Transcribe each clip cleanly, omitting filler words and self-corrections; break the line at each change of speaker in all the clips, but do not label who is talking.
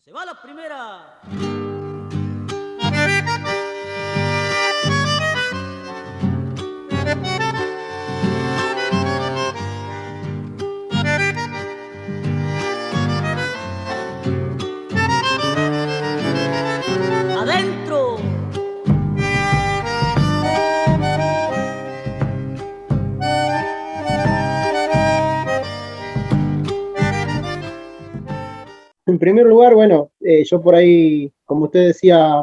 Se va la primera. Adentro.
En primer lugar, bueno, yo por ahí, como usted decía,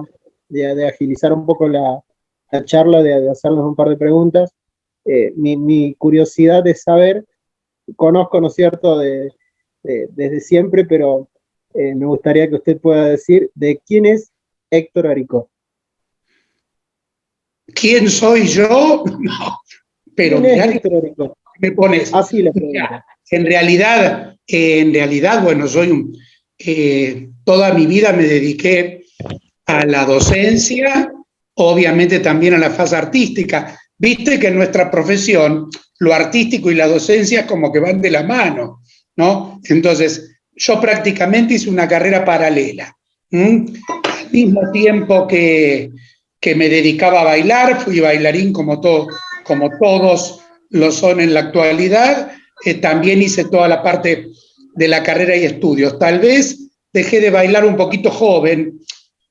de agilizar un poco la charla, de hacernos un par de preguntas, mi curiosidad es saber, conozco, ¿no es cierto?, desde siempre, pero me gustaría que usted pueda decir de quién es Héctor Aricó.
¿Quién soy yo? No, pero
¿Quién es
mirá que
Héctor Aricó?
me pones.
Así le
Mirá,
pregunto.
en realidad, bueno, toda mi vida me dediqué a la docencia, obviamente también a la fase artística. Viste que en nuestra profesión lo artístico y la docencia como que van de la mano, ¿no? Entonces, yo prácticamente hice una carrera paralela. Al mismo tiempo que me dedicaba a bailar, fui bailarín como todos lo son en la actualidad, también hice toda la parte de la carrera y estudios. Tal vez dejé de bailar un poquito joven,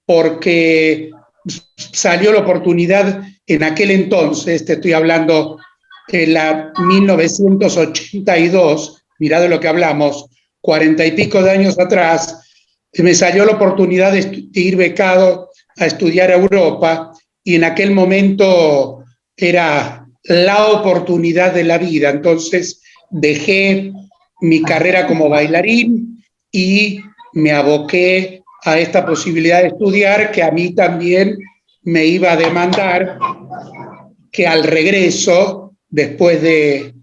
porque salió la oportunidad en aquel entonces, te estoy hablando en la 1982, mirá de lo que hablamos, 40 y pico de años atrás, me salió la oportunidad de ir becado a estudiar a Europa, y en aquel momento era la oportunidad de la vida. Entonces dejé mi carrera como bailarín y me aboqué a esta posibilidad de estudiar, que a mí también me iba a demandar que al regreso, después de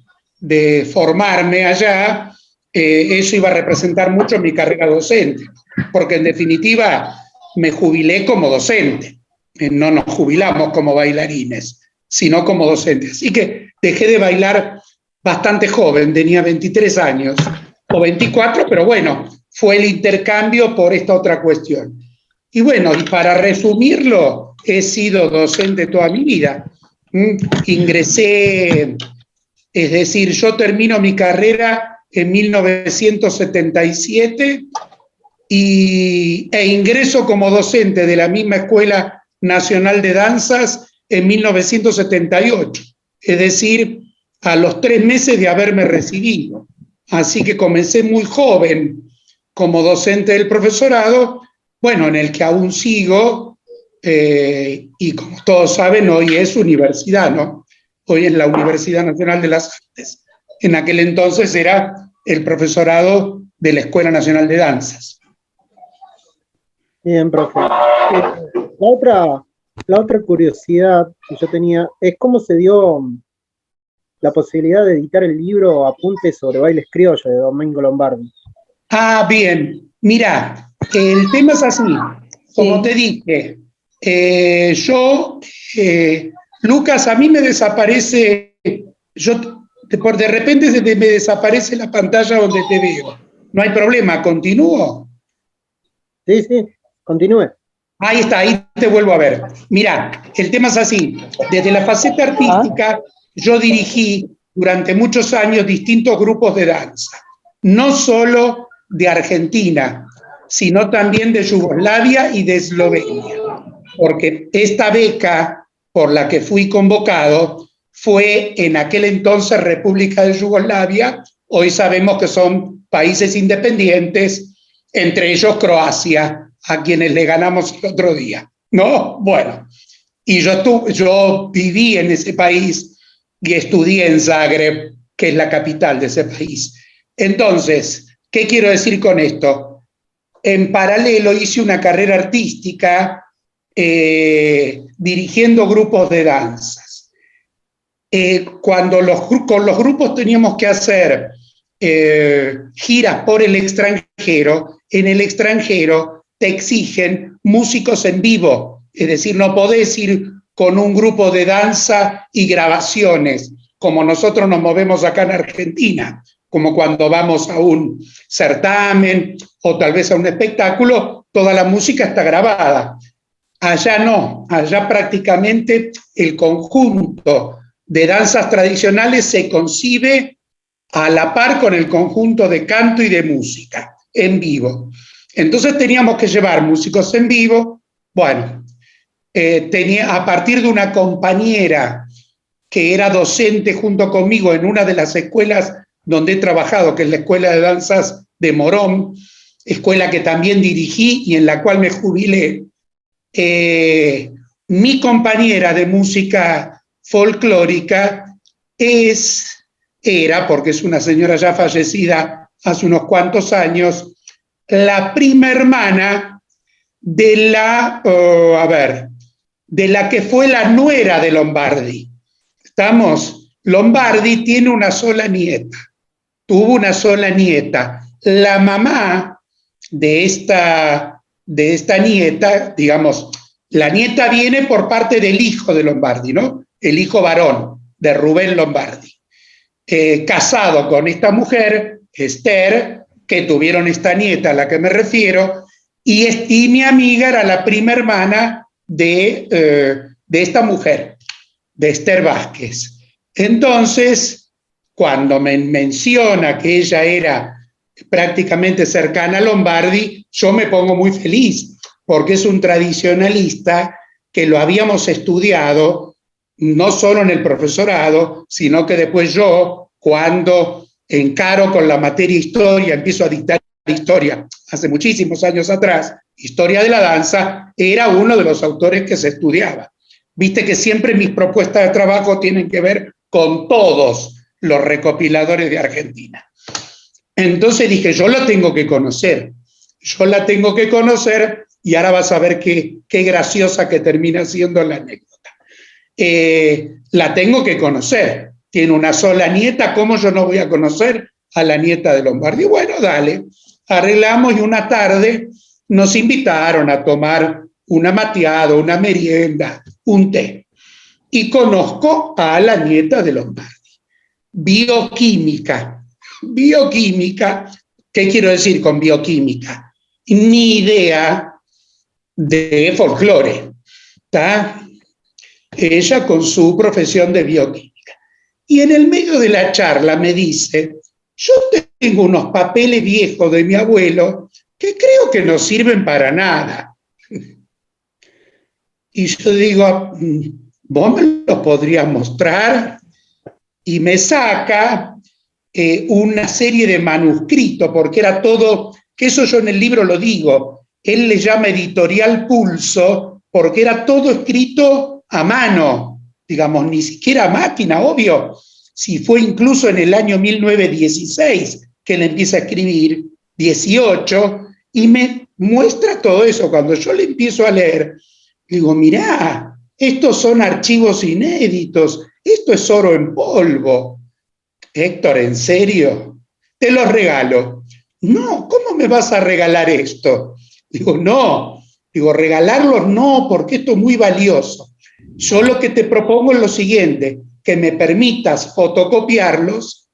formarme allá, eso iba a representar mucho mi carrera docente, porque en definitiva me jubilé como docente, no nos jubilamos como bailarines, sino como docentes. Así que dejé de bailar bastante joven, tenía 23 años, o 24, pero bueno, fue el intercambio por esta otra cuestión. Y bueno, y para resumirlo, he sido docente toda mi vida. Ingresé, es decir, yo termino mi carrera en 1977 e ingreso como docente de la misma Escuela Nacional de Danzas en 1978, es decir, a los 3 meses de haberme recibido. Así que comencé muy joven como docente del profesorado, bueno, en el que aún sigo, y como todos saben, hoy es universidad, ¿no? Hoy es la Universidad Nacional de las Artes. En aquel entonces era el profesorado de la Escuela Nacional de Danzas.
Bien, profe. La otra curiosidad que yo tenía es cómo se dio la posibilidad de editar el libro Apuntes sobre bailes criollos de Domingo Lombardi.
Ah, bien. Mira, el tema es así. Como te dije, Lucas, a mí me desaparece, de repente me desaparece la pantalla donde te veo. No hay problema, ¿continúo?
Sí, continúe.
Ahí está, ahí te vuelvo a ver. Mira, el tema es así. Desde la faceta artística, yo dirigí durante muchos años distintos grupos de danza, no solo de Argentina, sino también de Yugoslavia y de Eslovenia, porque esta beca por la que fui convocado fue en aquel entonces República de Yugoslavia. Hoy sabemos que son países independientes, entre ellos Croacia, a quienes le ganamos el otro día, ¿no? Bueno, y yo viví en ese país y estudié en Zagreb, que es la capital de ese país. Entonces, ¿qué quiero decir con esto? En paralelo hice una carrera artística dirigiendo grupos de danzas. Cuando con los grupos teníamos que hacer giras por el extranjero, en el extranjero te exigen músicos en vivo, es decir, no podés ir con un grupo de danza y grabaciones, como nosotros nos movemos acá en Argentina, como cuando vamos a un certamen o tal vez a un espectáculo, toda la música está grabada. Allá no, allá prácticamente el conjunto de danzas tradicionales se concibe a la par con el conjunto de canto y de música en vivo. Entonces teníamos que llevar músicos en vivo. Bueno, a partir de una compañera que era docente junto conmigo en una de las escuelas donde he trabajado, que es la Escuela de Danzas de Morón, escuela que también dirigí y en la cual me jubilé. Mi compañera de música folclórica era, porque es una señora ya fallecida hace unos cuantos años, la prima hermana de de la que fue la nuera de Lombardi. ¿Estamos? Lombardi tiene una sola nieta, tuvo una sola nieta. La mamá de esta nieta, digamos, la nieta viene por parte del hijo de Lombardi, ¿no? El hijo varón de Rubén Lombardi, casado con esta mujer, Esther, que tuvieron esta nieta a la que me refiero, y mi amiga era la prima hermana de esta mujer, de Esther Vázquez. Entonces, cuando me menciona que ella era prácticamente cercana a Lombardi, yo me pongo muy feliz, porque es un tradicionalista que lo habíamos estudiado, no solo en el profesorado, sino que después yo, cuando encaro con la materia historia, empiezo a dictar historia, hace muchísimos años atrás, historia de la danza, era uno de los autores que se estudiaba. Viste que siempre mis propuestas de trabajo tienen que ver con todos los recopiladores de Argentina. Entonces dije, yo la tengo que conocer y ahora vas a ver qué graciosa que termina siendo la anécdota. La tengo que conocer, tiene una sola nieta, ¿cómo yo no voy a conocer a la nieta de Lombardi? Bueno, dale, arreglamos y una tarde nos invitaron a tomar una mateada, una merienda, un té. Y conozco a la nieta de Lombardi. Bioquímica, ¿qué quiero decir con bioquímica? Ni idea de folclore, ¿está? Ella con su profesión de bioquímica. Y en el medio de la charla me dice, yo tengo unos papeles viejos de mi abuelo que creo que no sirven para nada. Y yo digo, ¿vos me los podrías mostrar? Y me saca una serie de manuscritos, porque era todo, que eso yo en el libro lo digo, él le llama editorial pulso, porque era todo escrito a mano, digamos, ni siquiera a máquina, obvio. Si fue incluso en el año 1916 que él empieza a escribir, 18, y me muestra todo eso. Cuando yo le empiezo a leer, digo, mirá, estos son archivos inéditos, esto es oro en polvo. Héctor, ¿en serio? Te los regalo. No, ¿cómo me vas a regalar esto? Digo, no, regalarlos no, porque esto es muy valioso. Yo lo que te propongo es lo siguiente, que me permitas fotocopiarlos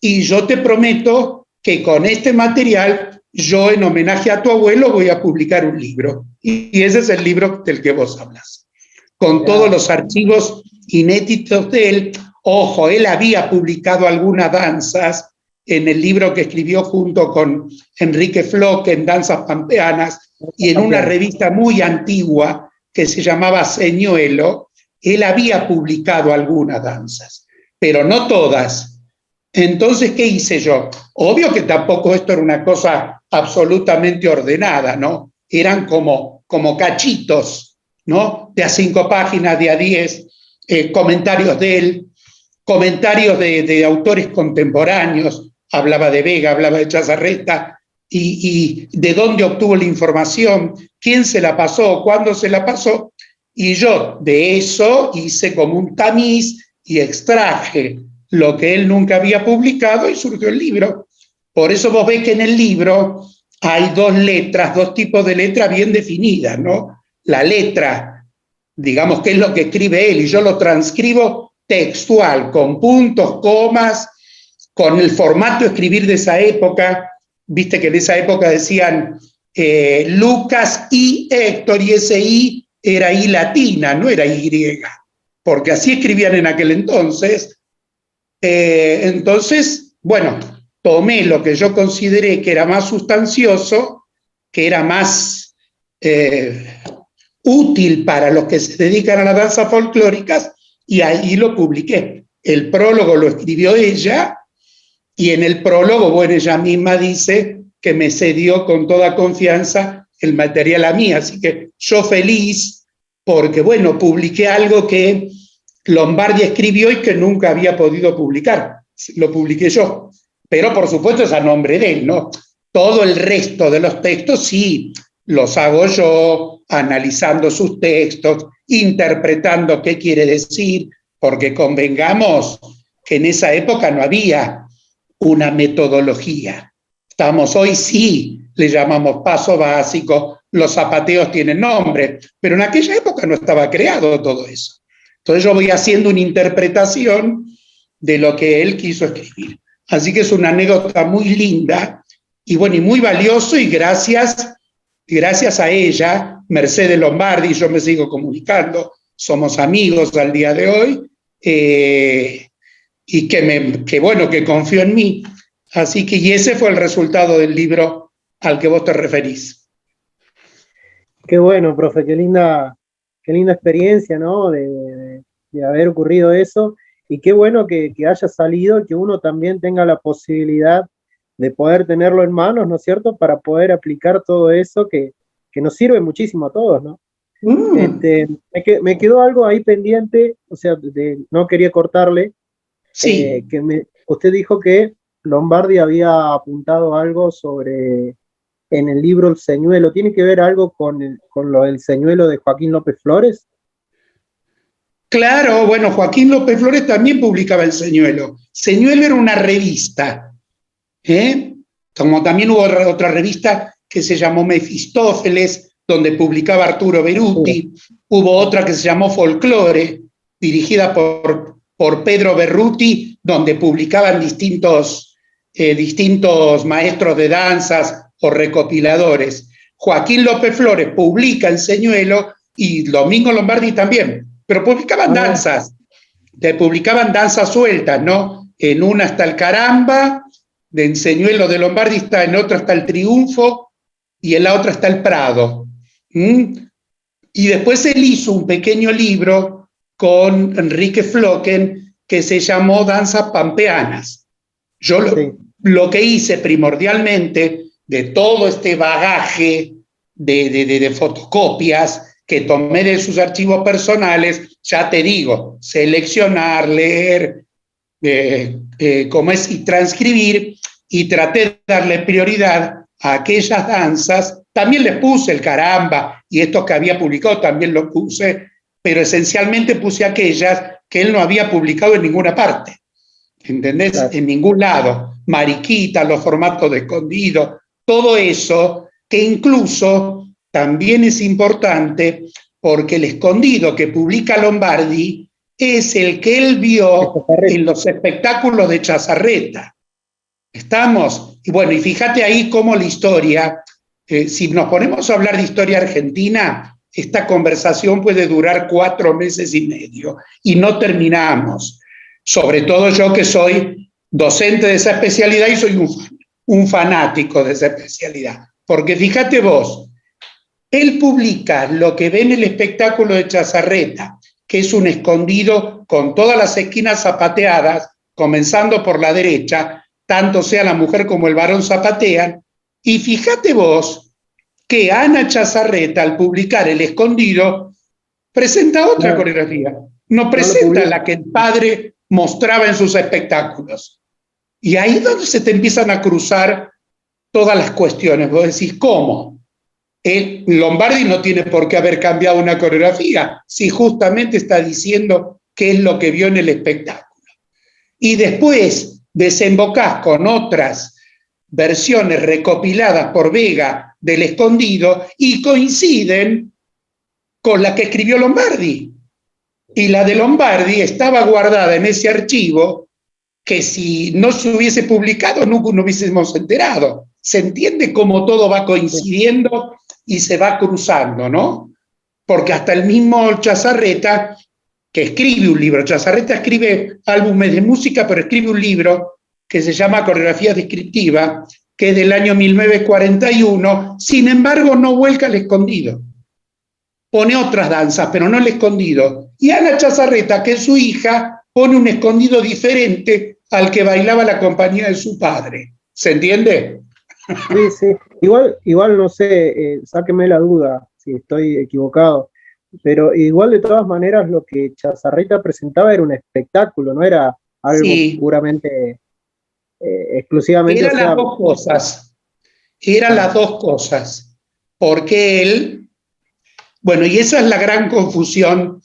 y yo te prometo que con este material yo en homenaje a tu abuelo voy a publicar un libro. Y ese es el libro del que vos hablas. Con todos los archivos inéditos de él. Ojo, él había publicado algunas danzas en el libro que escribió junto con Enrique Floch en Danzas Pampeanas y en una revista muy antigua que se llamaba Señuelo, él había publicado algunas danzas, pero no todas. Entonces, ¿qué hice yo? Obvio que tampoco esto era una cosa absolutamente ordenada, ¿no? Eran como cachitos, ¿no? De a 5 páginas, de a 10, comentarios de él, comentarios de autores contemporáneos, hablaba de Vega, hablaba de Chazarreta, y de dónde obtuvo la información, quién se la pasó, cuándo se la pasó, y yo de eso hice como un tamiz y extraje lo que él nunca había publicado y surgió el libro. Por eso vos ves que en el libro hay dos tipos de letras bien definidas, ¿no? La letra, digamos que es lo que escribe él, y yo lo transcribo textual, con puntos, comas, con el formato de escribir de esa época, viste que en esa época decían Lucas y Héctor, y ese I era I latina, no era Y, porque así escribían en aquel entonces. Entonces, bueno, tomé lo que yo consideré que era más sustancioso, que era más útil para los que se dedican a las danzas folclóricas, y ahí lo publiqué. El prólogo lo escribió ella, y en el prólogo, bueno, ella misma dice que me cedió con toda confianza el material a mí, así que yo feliz, porque bueno, publiqué algo que Lombardi escribió y que nunca había podido publicar, lo publiqué yo, pero por supuesto es a nombre de él, ¿no? Todo el resto de los textos sí los hago yo, analizando sus textos, interpretando qué quiere decir, porque convengamos que en esa época no había una metodología. Estamos hoy sí, le llamamos paso básico, los zapateos tienen nombre, pero en aquella época no estaba creado todo eso. Entonces yo voy haciendo una interpretación de lo que él quiso escribir. Así que es una anécdota muy linda y bueno, y muy valioso, y gracias a ella, Mercedes Lombardi, yo me sigo comunicando, somos amigos al día de hoy, y que bueno, que confió en mí. Así que, y ese fue el resultado del libro al que vos te referís.
Qué bueno, profe, qué linda experiencia, ¿no? De haber ocurrido eso, y qué bueno que haya salido, que uno también tenga la posibilidad de poder tenerlo en manos, ¿no es cierto?, para poder aplicar todo eso que nos sirve muchísimo a todos, ¿no? Me quedó algo ahí pendiente, o sea, no quería cortarle.
Sí.
Usted dijo que Lombardi había apuntado algo sobre, en el libro El Señuelo. ¿Tiene que ver algo con lo del señuelo de Joaquín López Flores?
Claro, bueno, Joaquín López Flores también publicaba El Señuelo. Señuelo era una revista, como también hubo otra revista que se llamó Mefistófeles, donde publicaba Arturo Beruti. Sí. Hubo otra que se llamó Folklore, dirigida por Pedro Berruti, donde publicaban distintos maestros de danzas o recopiladores. Joaquín López Flores publica El Señuelo, y Domingo Lombardi también, pero publicaban danzas, publicaban danzas sueltas, ¿no? En una está el Caramba, en Señuelo de Lombardi está, en otra está el Triunfo, y en la otra está el Prado. Y después él hizo un pequeño libro con Enrique Flocken que se llamó Danzas Pampeanas. Yo lo que hice primordialmente de todo este bagaje de fotocopias que tomé de sus archivos personales, ya te digo, seleccionar, leer, y transcribir, y traté de darle prioridad a aquellas danzas. También les puse el Caramba, y estos que había publicado también los puse, pero esencialmente puse aquellas que él no había publicado en ninguna parte, ¿entendés? Claro. En ningún lado. Mariquita, los formatos de escondido, todo eso, que incluso también es importante porque el escondido que publica Lombardi es el que él vio en los espectáculos de Chazarreta. ¿Estamos? Y bueno, y fíjate ahí cómo la historia, si nos ponemos a hablar de historia argentina, esta conversación puede durar 4 meses y medio y no terminamos. Sobre todo yo, que soy docente de esa especialidad y soy un fanático de esa especialidad. Porque fíjate vos, él publica lo que ve en el espectáculo de Chazarreta, que es un escondido con todas las esquinas zapateadas, comenzando por la derecha, tanto sea la mujer como el varón zapatean, y fíjate vos que Ana Chazarreta, al publicar El Escondido, presenta otra coreografía, no presenta la que el padre mostraba en sus espectáculos. Y ahí es donde se te empiezan a cruzar todas las cuestiones. Vos decís, ¿cómo? Lombardi no tiene por qué haber cambiado una coreografía, si justamente está diciendo qué es lo que vio en el espectáculo. Y después desembocás con otras versiones recopiladas por Vega del Escondido y coinciden con la que escribió Lombardi. Y la de Lombardi estaba guardada en ese archivo que si no se hubiese publicado nunca nos hubiésemos enterado. Se entiende cómo todo va coincidiendo y se va cruzando, ¿no? Porque hasta el mismo Chazarreta, que escribe un libro, Chazarreta escribe álbumes de música, pero escribe un libro que se llama Coreografía Descriptiva, que es del año 1941, sin embargo no vuelca al escondido. Pone otras danzas, pero no el escondido. Y Ana Chazarreta, que es su hija, pone un escondido diferente al que bailaba la compañía de su padre. ¿Se entiende?
Sí, sí. Igual no sé, sáqueme la duda si estoy equivocado, pero igual de todas maneras lo que Chazarreta presentaba era un espectáculo, no era algo
Sí.
puramente, exclusivamente.
Eran las dos cosas. Eran las dos cosas. Porque él, bueno, y esa es la gran confusión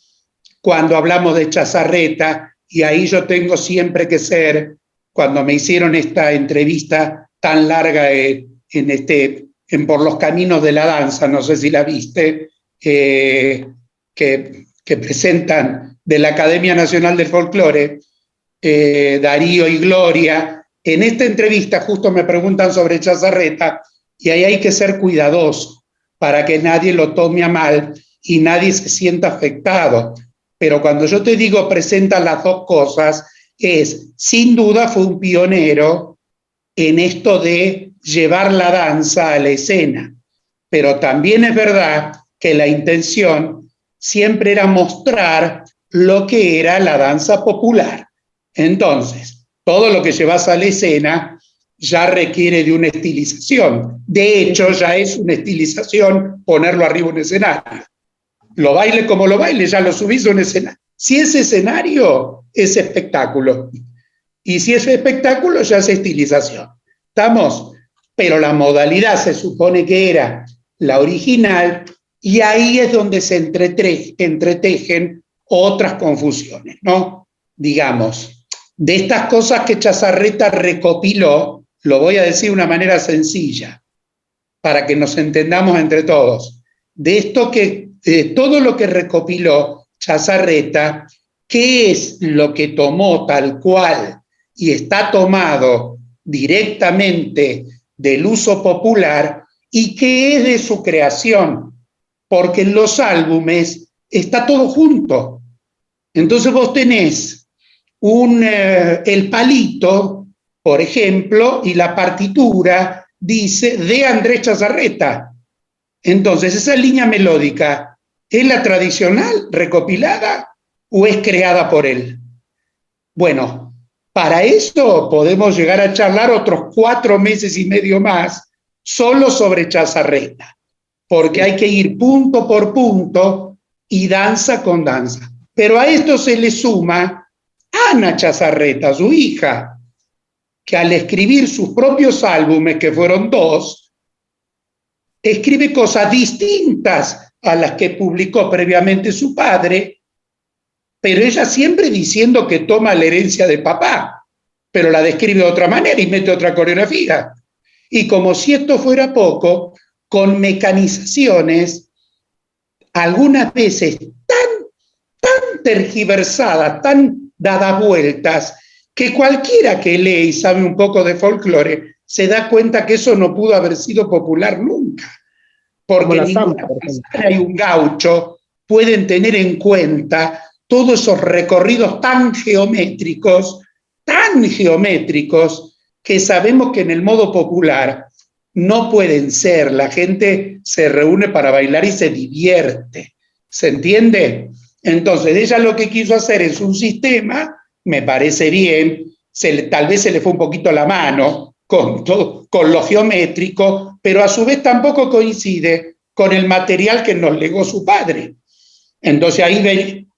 cuando hablamos de Chazarreta, y ahí yo tengo siempre que ser, cuando me hicieron esta entrevista tan larga en Por los Caminos de la Danza, no sé si la viste, que presentan de la Academia Nacional del Folclore, Darío y Gloria. En esta entrevista justo me preguntan sobre Chazarreta, y ahí hay que ser cuidadoso para que nadie lo tome a mal y nadie se sienta afectado. Pero cuando yo te digo presenta las dos cosas, sin duda fue un pionero en esto de llevar la danza a la escena. Pero también es verdad que la intención siempre era mostrar lo que era la danza popular. Entonces, todo lo que llevas a la escena ya requiere de una estilización. De hecho, ya es una estilización ponerlo arriba en un escenario. Lo baile como lo baile, ya lo subís a un escenario. Si es escenario, es espectáculo. Y si es espectáculo, ya es estilización. ¿Estamos? Pero la modalidad se supone que era la original, y ahí es donde se entretejen otras confusiones, ¿no? Digamos, de estas cosas que Chazarreta recopiló, lo voy a decir de una manera sencilla, para que nos entendamos entre todos. De todo lo que recopiló Chazarreta, ¿qué es lo que tomó tal cual y está tomado directamente del uso popular y qué es de su creación? Porque en los álbumes está todo junto. Entonces vos tenés el palito, por ejemplo, y la partitura dice de Andrés Chazarreta. Entonces, esa línea melódica, ¿es la tradicional recopilada o es creada por él? Bueno, para esto podemos llegar a charlar otros 4 meses y medio más solo sobre Chazarreta, porque hay que ir punto por punto y danza con danza. Pero a esto se le suma Ana Chazarreta, su hija, que al escribir sus propios álbumes, que fueron 2, escribe cosas distintas a las que publicó previamente su padre, pero ella siempre diciendo que toma la herencia de papá, pero la describe de otra manera y mete otra coreografía. Y como si esto fuera poco, con mecanizaciones, algunas veces tan tergiversadas, tan dadas vueltas, que cualquiera que lee y sabe un poco de folclore se da cuenta que eso no pudo haber sido popular nunca. Porque ninguna paisana y un gaucho pueden tener en cuenta todos esos recorridos tan geométricos, que sabemos que en el modo popular no pueden ser. La gente se reúne para bailar y se divierte. ¿Se entiende? Entonces, ella lo que quiso hacer es un sistema, me parece bien, tal vez se le fue un poquito la mano con lo geométrico, pero a su vez tampoco coincide con el material que nos legó su padre. Entonces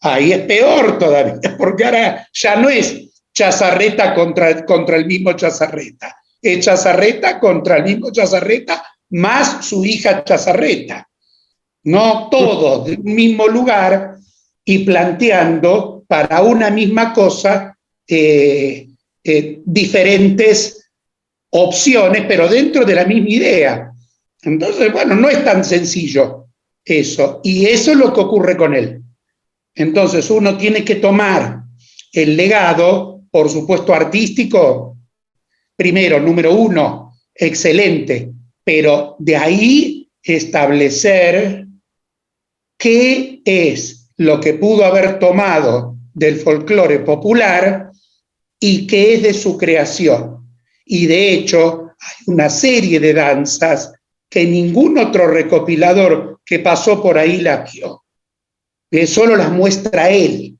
ahí es peor todavía, porque ahora ya no es Chazarreta contra el mismo Chazarreta, es Chazarreta contra el mismo Chazarreta más su hija Chazarreta. No todos de un mismo lugar y planteando para una misma cosa diferentes opciones, pero dentro de la misma idea. Entonces, bueno, no es tan sencillo eso. Y eso es lo que ocurre con él. Entonces, uno tiene que tomar el legado por supuesto, artístico, primero, número uno, excelente, pero de ahí establecer qué es lo que pudo haber tomado del folclore popular y qué es de su creación. Y de hecho, hay una serie de danzas que ningún otro recopilador que pasó por ahí la vio. Solo las muestra él,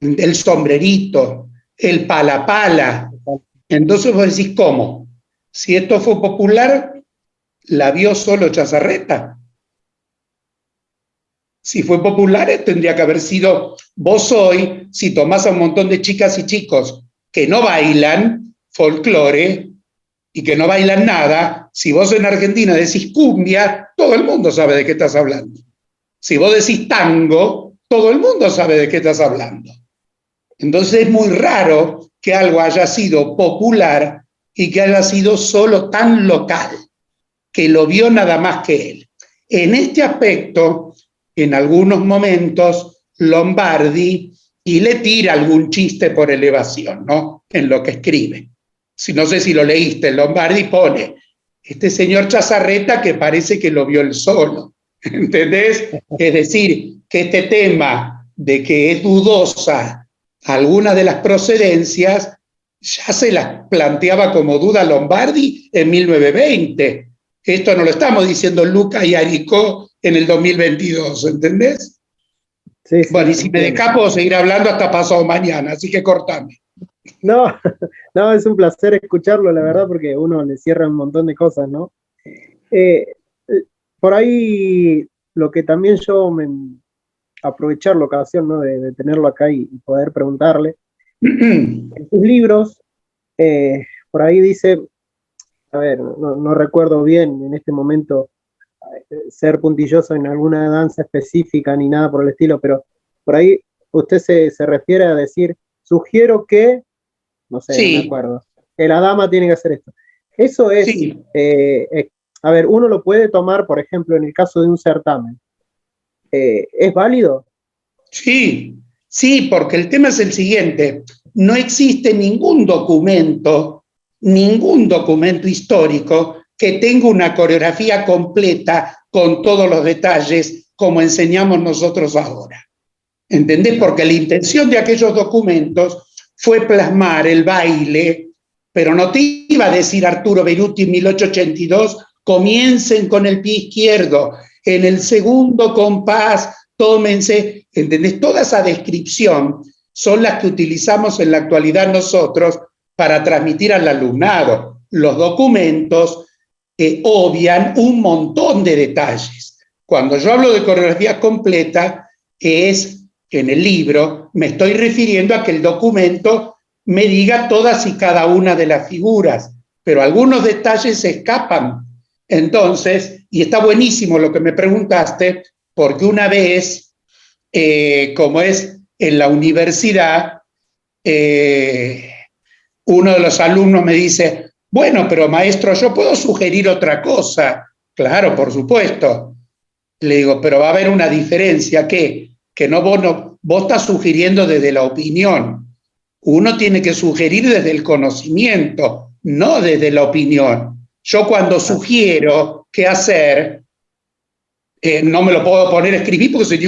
el sombrerito, el pala pala. Entonces vos decís, ¿cómo? Si esto fue popular, ¿la vio solo Chazarreta? Si fue popular, tendría que haber sido vos hoy, si tomás a un montón de chicas y chicos que no bailan folclore y que no bailan nada, si vos en Argentina decís cumbia, todo el mundo sabe de qué estás hablando. Si vos decís tango, todo el mundo sabe de qué estás hablando. Entonces es muy raro que algo haya sido popular y que haya sido solo tan local, que lo vio nada más que él. En este aspecto, en algunos momentos, Lombardi, y le tira algún chiste por elevación, ¿no? En lo que escribe. Si no sé si lo leíste, Lombardi pone, este señor Chazarreta que parece que lo vio él solo, ¿entendés? Es decir, que este tema de que es dudosa algunas de las procedencias, ya se las planteaba como duda Lombardi en 1920. Esto no lo estamos diciendo Luca y Aricó en el 2022, ¿entendés?
Sí, sí,
bueno, y si me descapo, seguir hablando hasta pasado mañana, así que cortame.
No, no, es un placer escucharlo, la verdad, porque uno le cierra un montón de cosas, ¿no? Por ahí, lo que también aprovechar la ocasión, ¿no? de tenerlo acá y poder preguntarle. En sus libros, por ahí dice, a ver, no recuerdo bien en este momento ser puntilloso en alguna danza específica ni nada por el estilo, pero por ahí usted se refiere a decir, sugiero que, no sé,
sí.
No me acuerdo, que la dama tiene que hacer esto. Eso es,
Sí.
A ver, uno lo puede tomar, por ejemplo, en el caso de un certamen. ¿Es válido?
Sí, sí, porque el tema es el siguiente, no existe ningún documento histórico que tenga una coreografía completa con todos los detalles como enseñamos nosotros ahora. ¿Entendés? Porque la intención de aquellos documentos fue plasmar el baile, pero no te iba a decir Arturo Beruti en 1882, comiencen con el pie izquierdo, en el segundo compás, tómense, ¿entendés? Toda esa descripción son las que utilizamos en la actualidad nosotros para transmitir al alumnado. Los documentos obvian un montón de detalles. Cuando yo hablo de coreografía completa, es en el libro, me estoy refiriendo a que el documento me diga todas y cada una de las figuras, pero algunos detalles se escapan. Entonces, y está buenísimo lo que me preguntaste, porque una vez, como es en la universidad, uno de los alumnos me dice, bueno, pero maestro, yo puedo sugerir otra cosa. Claro, por supuesto. Le digo, pero va a haber una diferencia, ¿qué? Que vos estás sugiriendo desde la opinión. Uno tiene que sugerir desde el conocimiento, no desde la opinión. Yo cuando sugiero qué hacer, no me lo puedo poner a escribir porque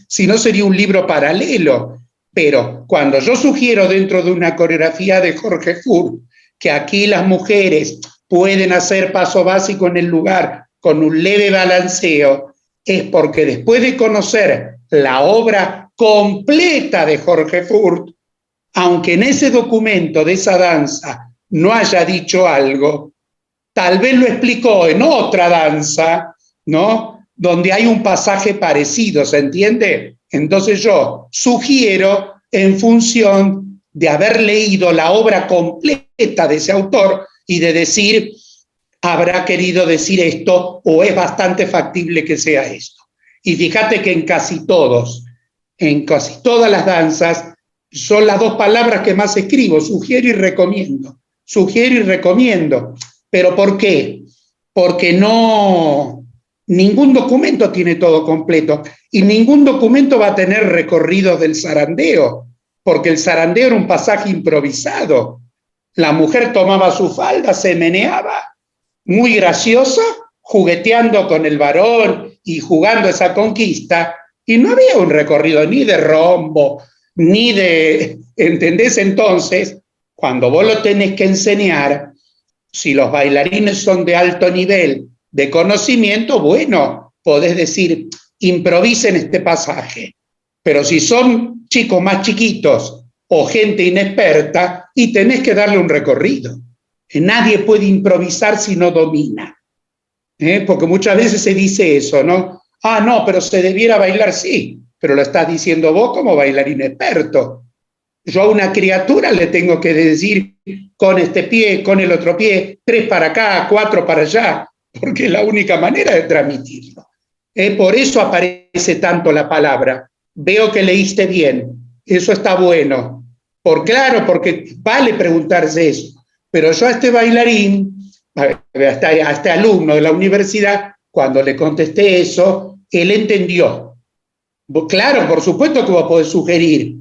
si no sería un libro paralelo. Pero cuando yo sugiero dentro de una coreografía de Jorge Furt que aquí las mujeres pueden hacer paso básico en el lugar con un leve balanceo, es porque después de conocer la obra completa de Jorge Furt, aunque en ese documento de esa danza no haya dicho algo, tal vez lo explicó en otra danza, ¿no? Donde hay un pasaje parecido, ¿se entiende? Entonces yo sugiero en función de haber leído la obra completa de ese autor y de decir, habrá querido decir esto o es bastante factible que sea esto. Y fíjate que en casi todas las danzas, son las dos palabras que más escribo, sugiero y recomiendo. Sugiero y recomiendo. ¿Pero por qué? Porque ningún documento tiene todo completo y ningún documento va a tener recorridos del zarandeo. porque el zarandeo era un pasaje improvisado. La mujer tomaba su falda, se meneaba, muy graciosa, jugueteando con el varón y jugando esa conquista, y no había un recorrido ni de rombo, ni de, ¿entendés? Entonces, cuando vos lo tenés que enseñar, si los bailarines son de alto nivel de conocimiento, bueno, podés decir, improvisen este pasaje. Pero si son chicos más chiquitos o gente inexperta, y tenés que darle un recorrido. Nadie puede improvisar si no domina. Porque muchas veces se dice eso, ¿no? Ah, no, pero se debiera bailar, sí, pero lo estás diciendo vos como bailarín experto. Yo a una criatura le tengo que decir con este pie, con el otro pie, 3 para acá, 4 para allá, porque es la única manera de transmitirlo. Por eso aparece tanto la palabra. Veo que leíste bien, eso está bueno. Claro, porque vale preguntarse eso. Pero yo a este bailarín, a este alumno de la universidad, cuando le contesté eso, él entendió. Claro, por supuesto que vos podés sugerir,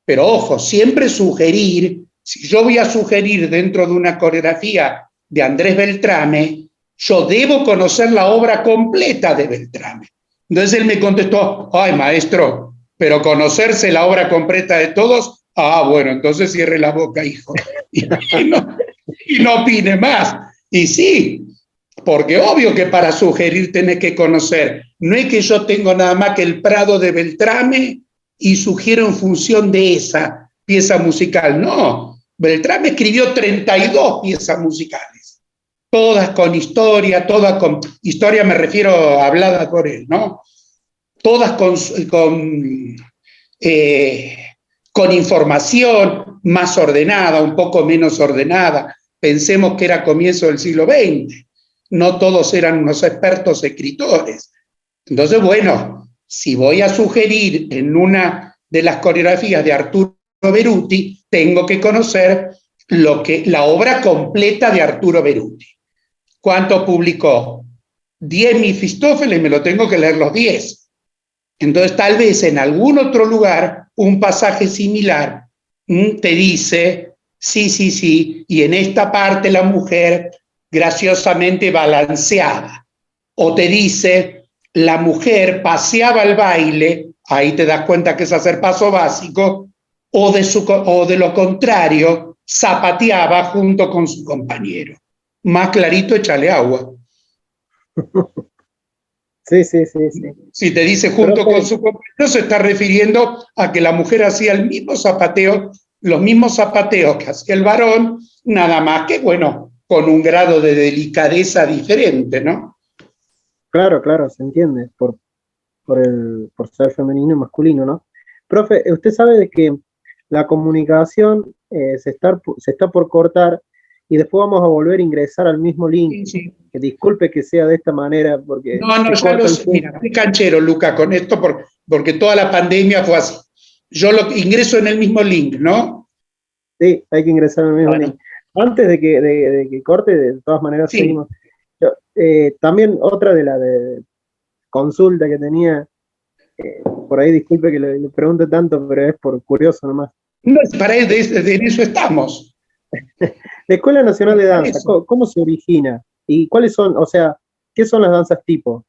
pero ojo, siempre sugerir. Si yo voy a sugerir dentro de una coreografía de Andrés Beltrame, yo debo conocer la obra completa de Beltrame. Entonces él me contestó, ay maestro, pero conocerse la obra completa de todos, bueno, entonces cierre la boca, hijo, y no opine más. Y sí, porque obvio que para sugerir tenés que conocer. No es que yo tengo nada más que el Prado de Beltrame y sugiero en función de esa pieza musical. No, Beltrame escribió 32 piezas musicales, todas con historia, me refiero hablada por él, ¿no? Todas con información más ordenada, un poco menos ordenada. Pensemos que era comienzo del siglo XX, no todos eran unos expertos escritores. Entonces, bueno, si voy a sugerir en una de las coreografías de Arturo Beruti, tengo que conocer la obra completa de Arturo Beruti. ¿Cuánto publicó? 10 Mefistófeles, me lo tengo que leer los 10. Entonces, tal vez en algún otro lugar, un pasaje similar te dice, sí, y en esta parte la mujer graciosamente balanceaba. O te dice, la mujer paseaba el baile, ahí te das cuenta que es hacer paso básico, o de lo contrario, zapateaba junto con su compañero. Más clarito, échale agua.
Sí.
Si te dice junto con su compañero, se está refiriendo a que la mujer hacía el mismo zapateo, los mismos zapateos que hacía el varón, nada más que, bueno, con un grado de delicadeza diferente, ¿no?
Claro, se entiende, por ser femenino y masculino, ¿no? Profe, usted sabe de que la comunicación se está por cortar y después vamos a volver a ingresar al mismo link.
Sí.
Que disculpe que sea de esta manera, porque...
No, ya lo sé. Mira, estoy canchero, Luca, con esto, porque toda la pandemia fue así. Yo lo ingreso en el mismo link, ¿no?
Sí, hay que ingresar en el mismo link. Antes de que corte, de todas maneras
sí.
Seguimos. También otra de la de consulta que tenía, por ahí disculpe que le pregunte tanto, pero es por curioso nomás.
No, para de eso estamos.
La Escuela Nacional de Danza, ¿cómo se origina? ¿Y cuáles son, qué son las danzas tipo?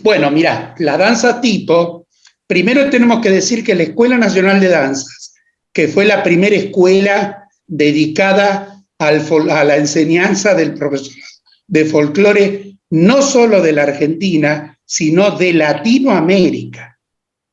Bueno, mira, la danza tipo, primero tenemos que decir que la Escuela Nacional de Danzas, que fue la primera escuela dedicada a la enseñanza del profesorado de folclore, no solo de la Argentina, sino de Latinoamérica.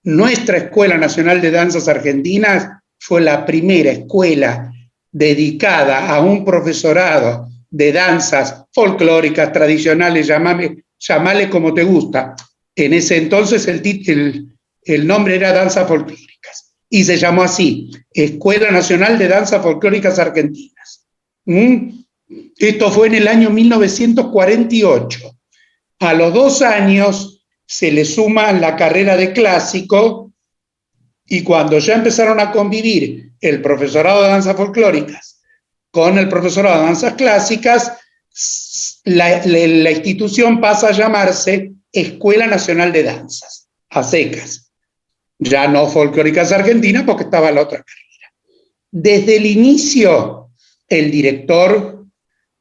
Nuestra Escuela Nacional de Danzas Argentinas fue la primera escuela dedicada a un profesorado de danzas folclóricas, tradicionales, llamale como te gusta. En ese entonces el nombre era Danzas Folclóricas y se llamó así, Escuela Nacional de Danzas Folclóricas Argentinas. Esto fue en el año 1948. A los 2 años se le suma la carrera de clásico y cuando ya empezaron a convivir el profesorado de danzas folclóricas con el profesorado de danzas clásicas, la institución pasa a llamarse Escuela Nacional de Danzas, a secas. ya no folclóricas argentinas porque estaba la otra carrera. Desde el inicio, el director,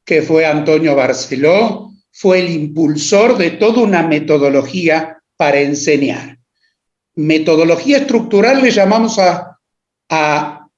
que fue Antonio Barceló, fue el impulsor de toda una metodología para enseñar. Metodología estructural le llamamos a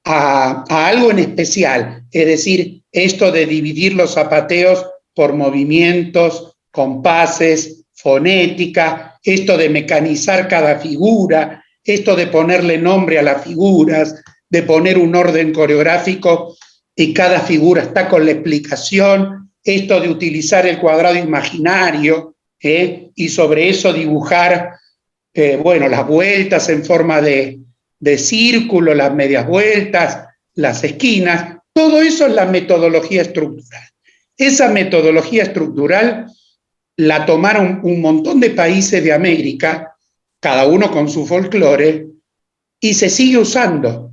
algo en especial, es decir, esto de dividir los zapateos por movimientos, compases, fonética, esto de mecanizar cada figura, esto de ponerle nombre a las figuras, de poner un orden coreográfico y cada figura está con la explicación, esto de utilizar el cuadrado imaginario y sobre eso dibujar las vueltas en forma de círculo, las medias vueltas, las esquinas, todo eso es la metodología estructural. Esa metodología estructural la tomaron un montón de países de América, cada uno con su folclore, y se sigue usando.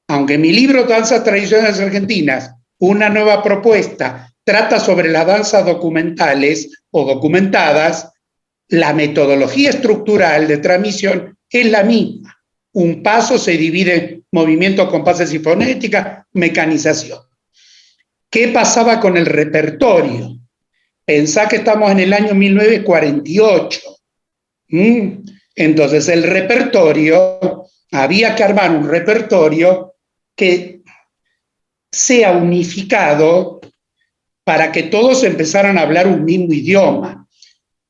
Aunque mi libro Danzas Tradicionales Argentinas, una nueva propuesta, trata sobre las danzas documentales o documentadas, la metodología estructural de transmisión es la misma. Un paso se divide en movimientos, compases y fonética, mecanización. ¿Qué pasaba con el repertorio? Pensá que estamos en el año 1948. Entonces el repertorio, había que armar un repertorio que sea unificado para que todos empezaran a hablar un mismo idioma.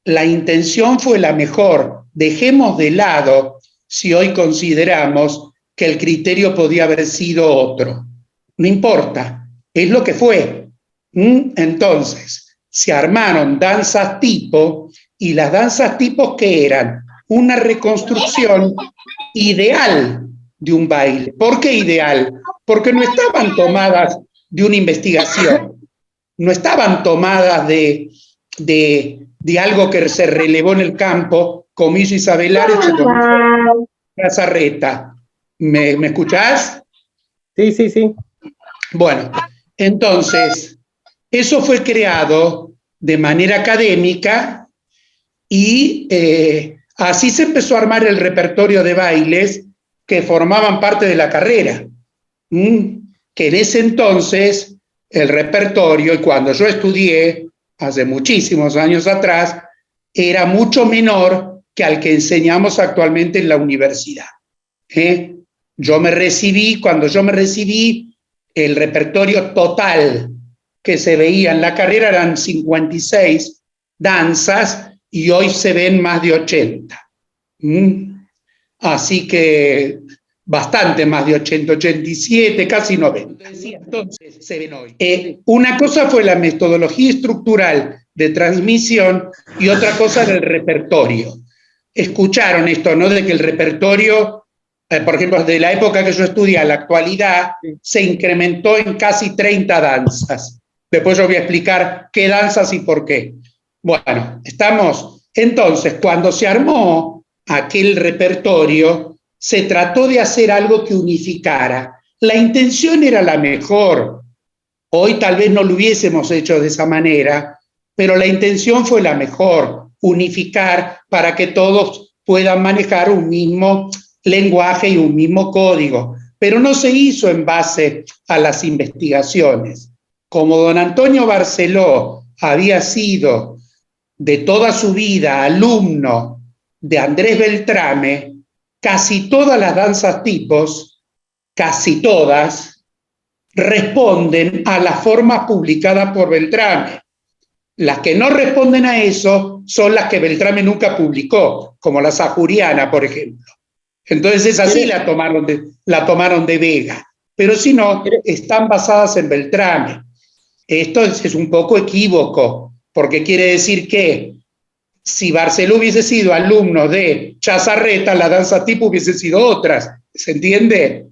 La intención fue la mejor. Dejemos de lado si hoy consideramos que el criterio podía haber sido otro. No importa, es lo que fue. Entonces, se armaron danzas tipo, y las danzas tipos que eran una reconstrucción ideal de un baile. ¿Por qué ideal? Porque no estaban tomadas de una investigación, no estaban tomadas de algo que se relevó en el campo, como hizo Isabel Ares, como hizo Lazarreta. ¿Me escuchás?
Sí, sí, sí.
Bueno, entonces, eso fue creado de manera académica y así se empezó a armar el repertorio de bailes que formaban parte de la carrera. Que en ese entonces el repertorio, y cuando yo estudié, hace muchísimos años atrás, era mucho menor que al que enseñamos actualmente en la universidad. Cuando yo me recibí, el repertorio total que se veía en la carrera eran 56 danzas y hoy se ven más de 80. Así que bastante más de 80, 87, casi 90. Entonces se ven hoy. Una cosa fue la metodología estructural de transmisión y otra cosa era el repertorio. Escucharon esto, ¿no? De que el repertorio, por ejemplo, de la época que yo estudié a la actualidad, se incrementó en casi 30 danzas. Después yo voy a explicar qué danzas y por qué. Bueno, estamos. Entonces, cuando se armó aquel repertorio, se trató de hacer algo que unificara. La intención era la mejor. Hoy tal vez no lo hubiésemos hecho de esa manera, pero la intención fue la mejor, unificar para que todos puedan manejar un mismo lenguaje y un mismo código. Pero no se hizo en base a las investigaciones. Como don Antonio Barceló había sido de toda su vida alumno de Andrés Beltrame, casi todas las danzas tipos, casi todas, responden a las formas publicadas por Beltrame. Las que no responden a eso son las que Beltrame nunca publicó, como la sajuriana, por ejemplo. Entonces esas sí la tomaron de Vega, pero si no, están basadas en Beltrame. Esto es un poco equívoco, porque quiere decir que si Barceló hubiese sido alumno de Chazarreta, la danza tipo hubiese sido otras, ¿se entiende?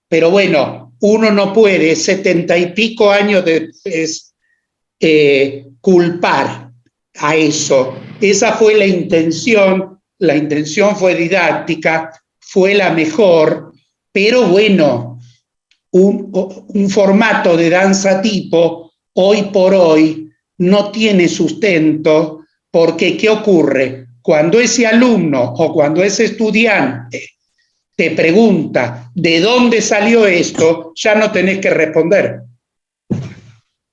Pero bueno, uno no puede 70 y pico años después culpar a eso. Esa fue la intención fue didáctica, fue la mejor, pero bueno, un formato de danza tipo hoy por hoy no tiene sustento, porque ¿qué ocurre? Cuando ese alumno o cuando ese estudiante te pregunta de dónde salió esto, ya no tenés que responder.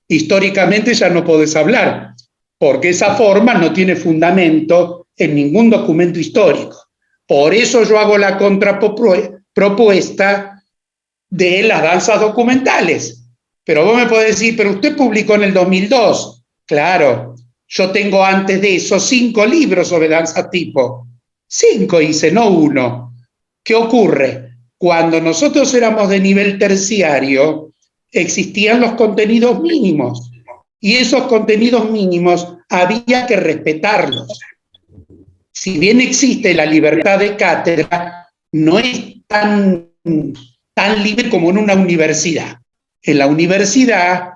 Históricamente ya no podés hablar, porque esa forma no tiene fundamento en ningún documento histórico. Por eso yo hago la contrapropuesta de las danzas documentales. Pero vos me podés decir, pero usted publicó en el 2002. Claro, yo tengo antes de eso 5 libros sobre danza tipo. 5 hice, no 1. ¿Qué ocurre? Cuando nosotros éramos de nivel terciario, existían los contenidos mínimos. Y esos contenidos mínimos había que respetarlos. Si bien existe la libertad de cátedra, no es tan libre como en una universidad. En la universidad,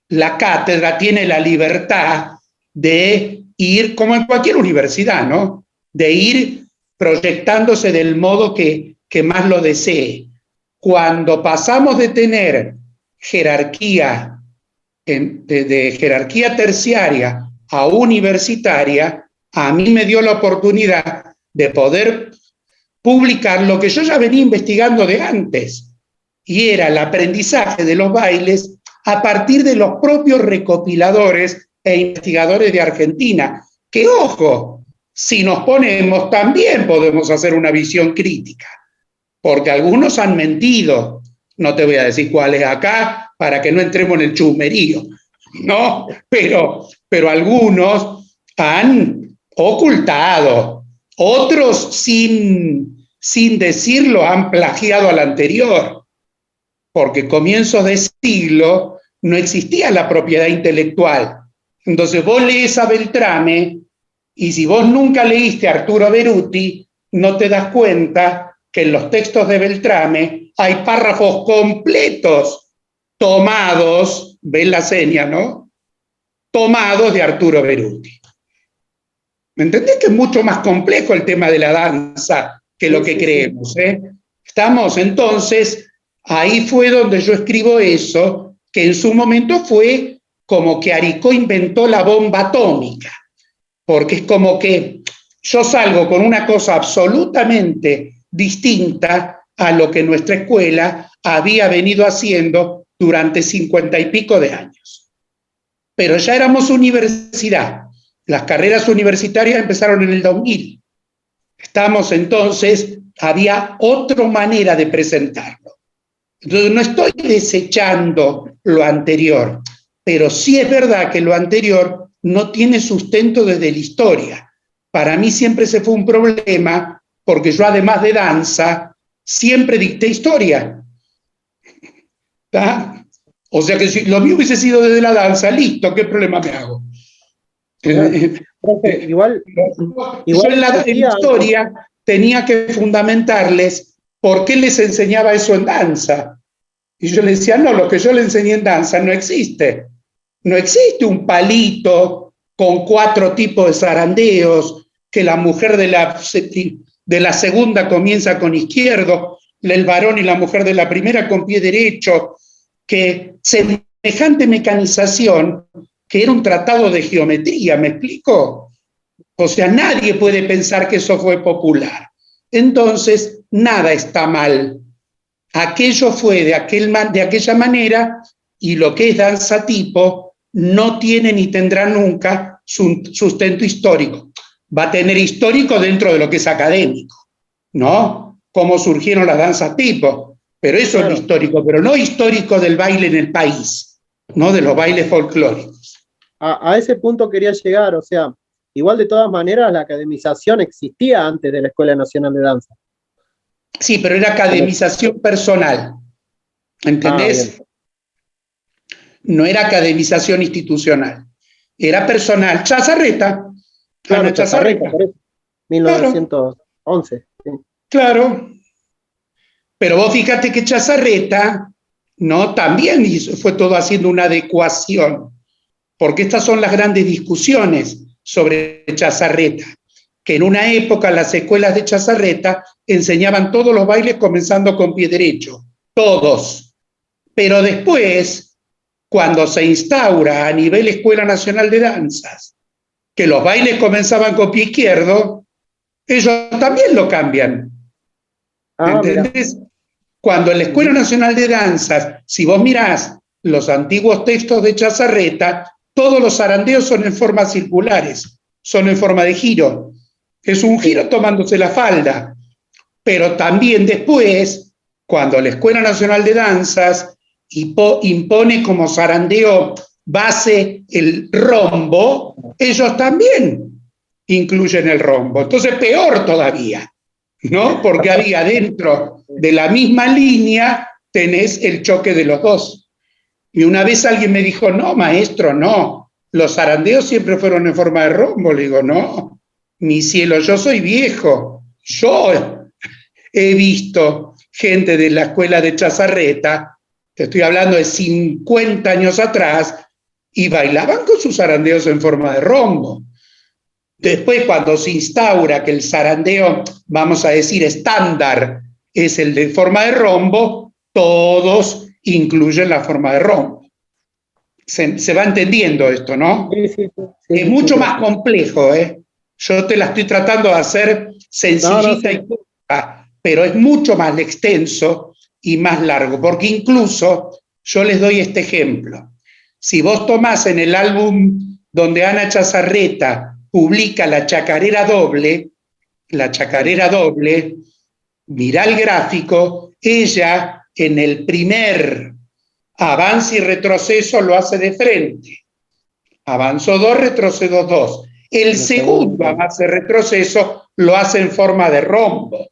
la cátedra tiene la libertad de ir, como en cualquier universidad, ¿no? De ir proyectándose del modo que más lo desee. Cuando pasamos de tener jerarquía, de jerarquía terciaria a universitaria, a mí me dio la oportunidad de poder publicar lo que yo ya venía investigando de antes, y era el aprendizaje de los bailes a partir de los propios recopiladores e investigadores de Argentina, que ojo, si nos ponemos también podemos hacer una visión crítica, porque algunos han mentido, no te voy a decir cuáles acá, para que no entremos en el chusmerío, ¿no? Pero algunos han ocultado, otros sin decirlo han plagiado al anterior, porque comienzos de siglo no existía la propiedad intelectual. Entonces vos lees a Beltrame y si vos nunca leíste a Arturo Beruti, no te das cuenta que en los textos de Beltrame hay párrafos completos tomados, ven la seña, ¿no? Tomados de Arturo Beruti. ¿Me entendés que es mucho más complejo el tema de la danza que lo que creemos? Estamos entonces, ahí fue donde yo escribo eso, que en su momento fue como que Aricó inventó la bomba atómica, porque es como que yo salgo con una cosa absolutamente distinta a lo que nuestra escuela había venido haciendo durante 50 y pico de años. Pero ya éramos universidad. Las carreras universitarias empezaron en el 2000. Estamos entonces, había otra manera de presentarlo. Entonces no estoy desechando lo anterior, pero sí es verdad que lo anterior no tiene sustento desde la historia. Para mí siempre se fue un problema, porque yo además de danza, siempre dicté historia. ¿Está? O sea que si lo mío hubiese sido desde la danza, listo, ¿qué problema me hago?
Igual
yo en la historia tenía que fundamentarles por qué les enseñaba eso en danza. Y yo les decía, no, lo que yo le enseñé en danza no existe. No existe un palito con 4 tipos de zarandeos, que la mujer de la segunda comienza con izquierdo, el varón y la mujer de la primera con pie derecho, que semejante mecanización, que era un tratado de geometría, ¿me explico? O sea, nadie puede pensar que eso fue popular. Entonces, nada está mal. Aquello fue de aquella manera, y lo que es danza tipo no tiene ni tendrá nunca sustento histórico. Va a tener histórico dentro de lo que es académico, ¿no? Cómo surgieron las danzas tipo, pero eso claro. Es histórico, pero no histórico del baile en el país, ¿no? De los bailes folclóricos.
A ese punto quería llegar, o sea, igual de todas maneras la academización existía antes de la Escuela Nacional de Danza.
Sí, pero era academización personal, ¿entendés? No era academización institucional, era personal. Chazarreta.
Claro, Chazarreta, por eso. 1911. Sí.
Claro. Pero vos fíjate que Chazarreta, ¿no? También fue todo haciendo una adecuación, porque estas son las grandes discusiones sobre Chazarreta, que en una época las escuelas de Chazarreta enseñaban todos los bailes comenzando con pie derecho, todos. Pero después, cuando se instaura a nivel Escuela Nacional de Danzas, que los bailes comenzaban con pie izquierdo, ellos también lo cambian.
Ah, mira.
¿Entendés? Cuando en la Escuela Nacional de Danzas, si vos mirás los antiguos textos de Chazarreta, todos los zarandeos son en formas circulares, son en forma de giro. Es un giro tomándose la falda. Pero también después, cuando la Escuela Nacional de Danzas impone como zarandeo base el rombo, ellos también incluyen el rombo. Entonces, peor todavía, ¿no? Porque había dentro de la misma línea, tenés el choque de los dos. Y una vez alguien me dijo, no, maestro, no, los zarandeos siempre fueron en forma de rombo. Le digo, no, mi cielo, yo soy viejo, yo he visto gente de la escuela de Chazarreta, te estoy hablando de 50 años atrás, y bailaban con sus zarandeos en forma de rombo. Después, cuando se instaura que el zarandeo, vamos a decir, estándar, es el de forma de rombo, todos incluyen la forma de rombo. Se va entendiendo esto, ¿no?
Sí,
es mucho más complejo, ¿eh? Yo te la estoy tratando de hacer sencillita y corta, pero es mucho más extenso y más largo, porque incluso yo les doy este ejemplo. Si vos tomás en el álbum donde Ana Chazarreta publica La Chacarera Doble, mirá el gráfico, ella en el primer avance y retroceso lo hace de frente. Avanzo 2, retrocedo 2. El segundo avance y retroceso lo hace en forma de rombo.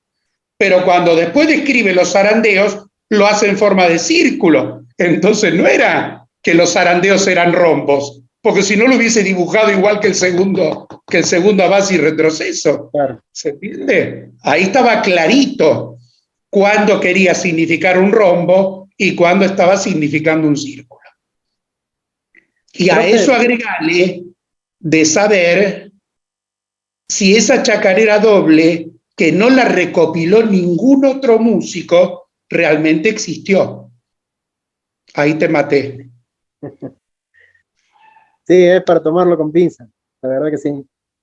Pero cuando después describe los zarandeos, lo hace en forma de círculo. Entonces no era que los zarandeos eran rombos, porque si no lo hubiese dibujado igual que el segundo avance y retroceso.
Claro.
¿Se entiende? Ahí estaba clarito cuándo quería significar un rombo y cuándo estaba significando un círculo. Y a eso agregale de saber si esa chacarera doble, que no la recopiló ningún otro músico, realmente existió. Ahí te maté.
Sí, es para tomarlo con pinzas, la verdad que sí.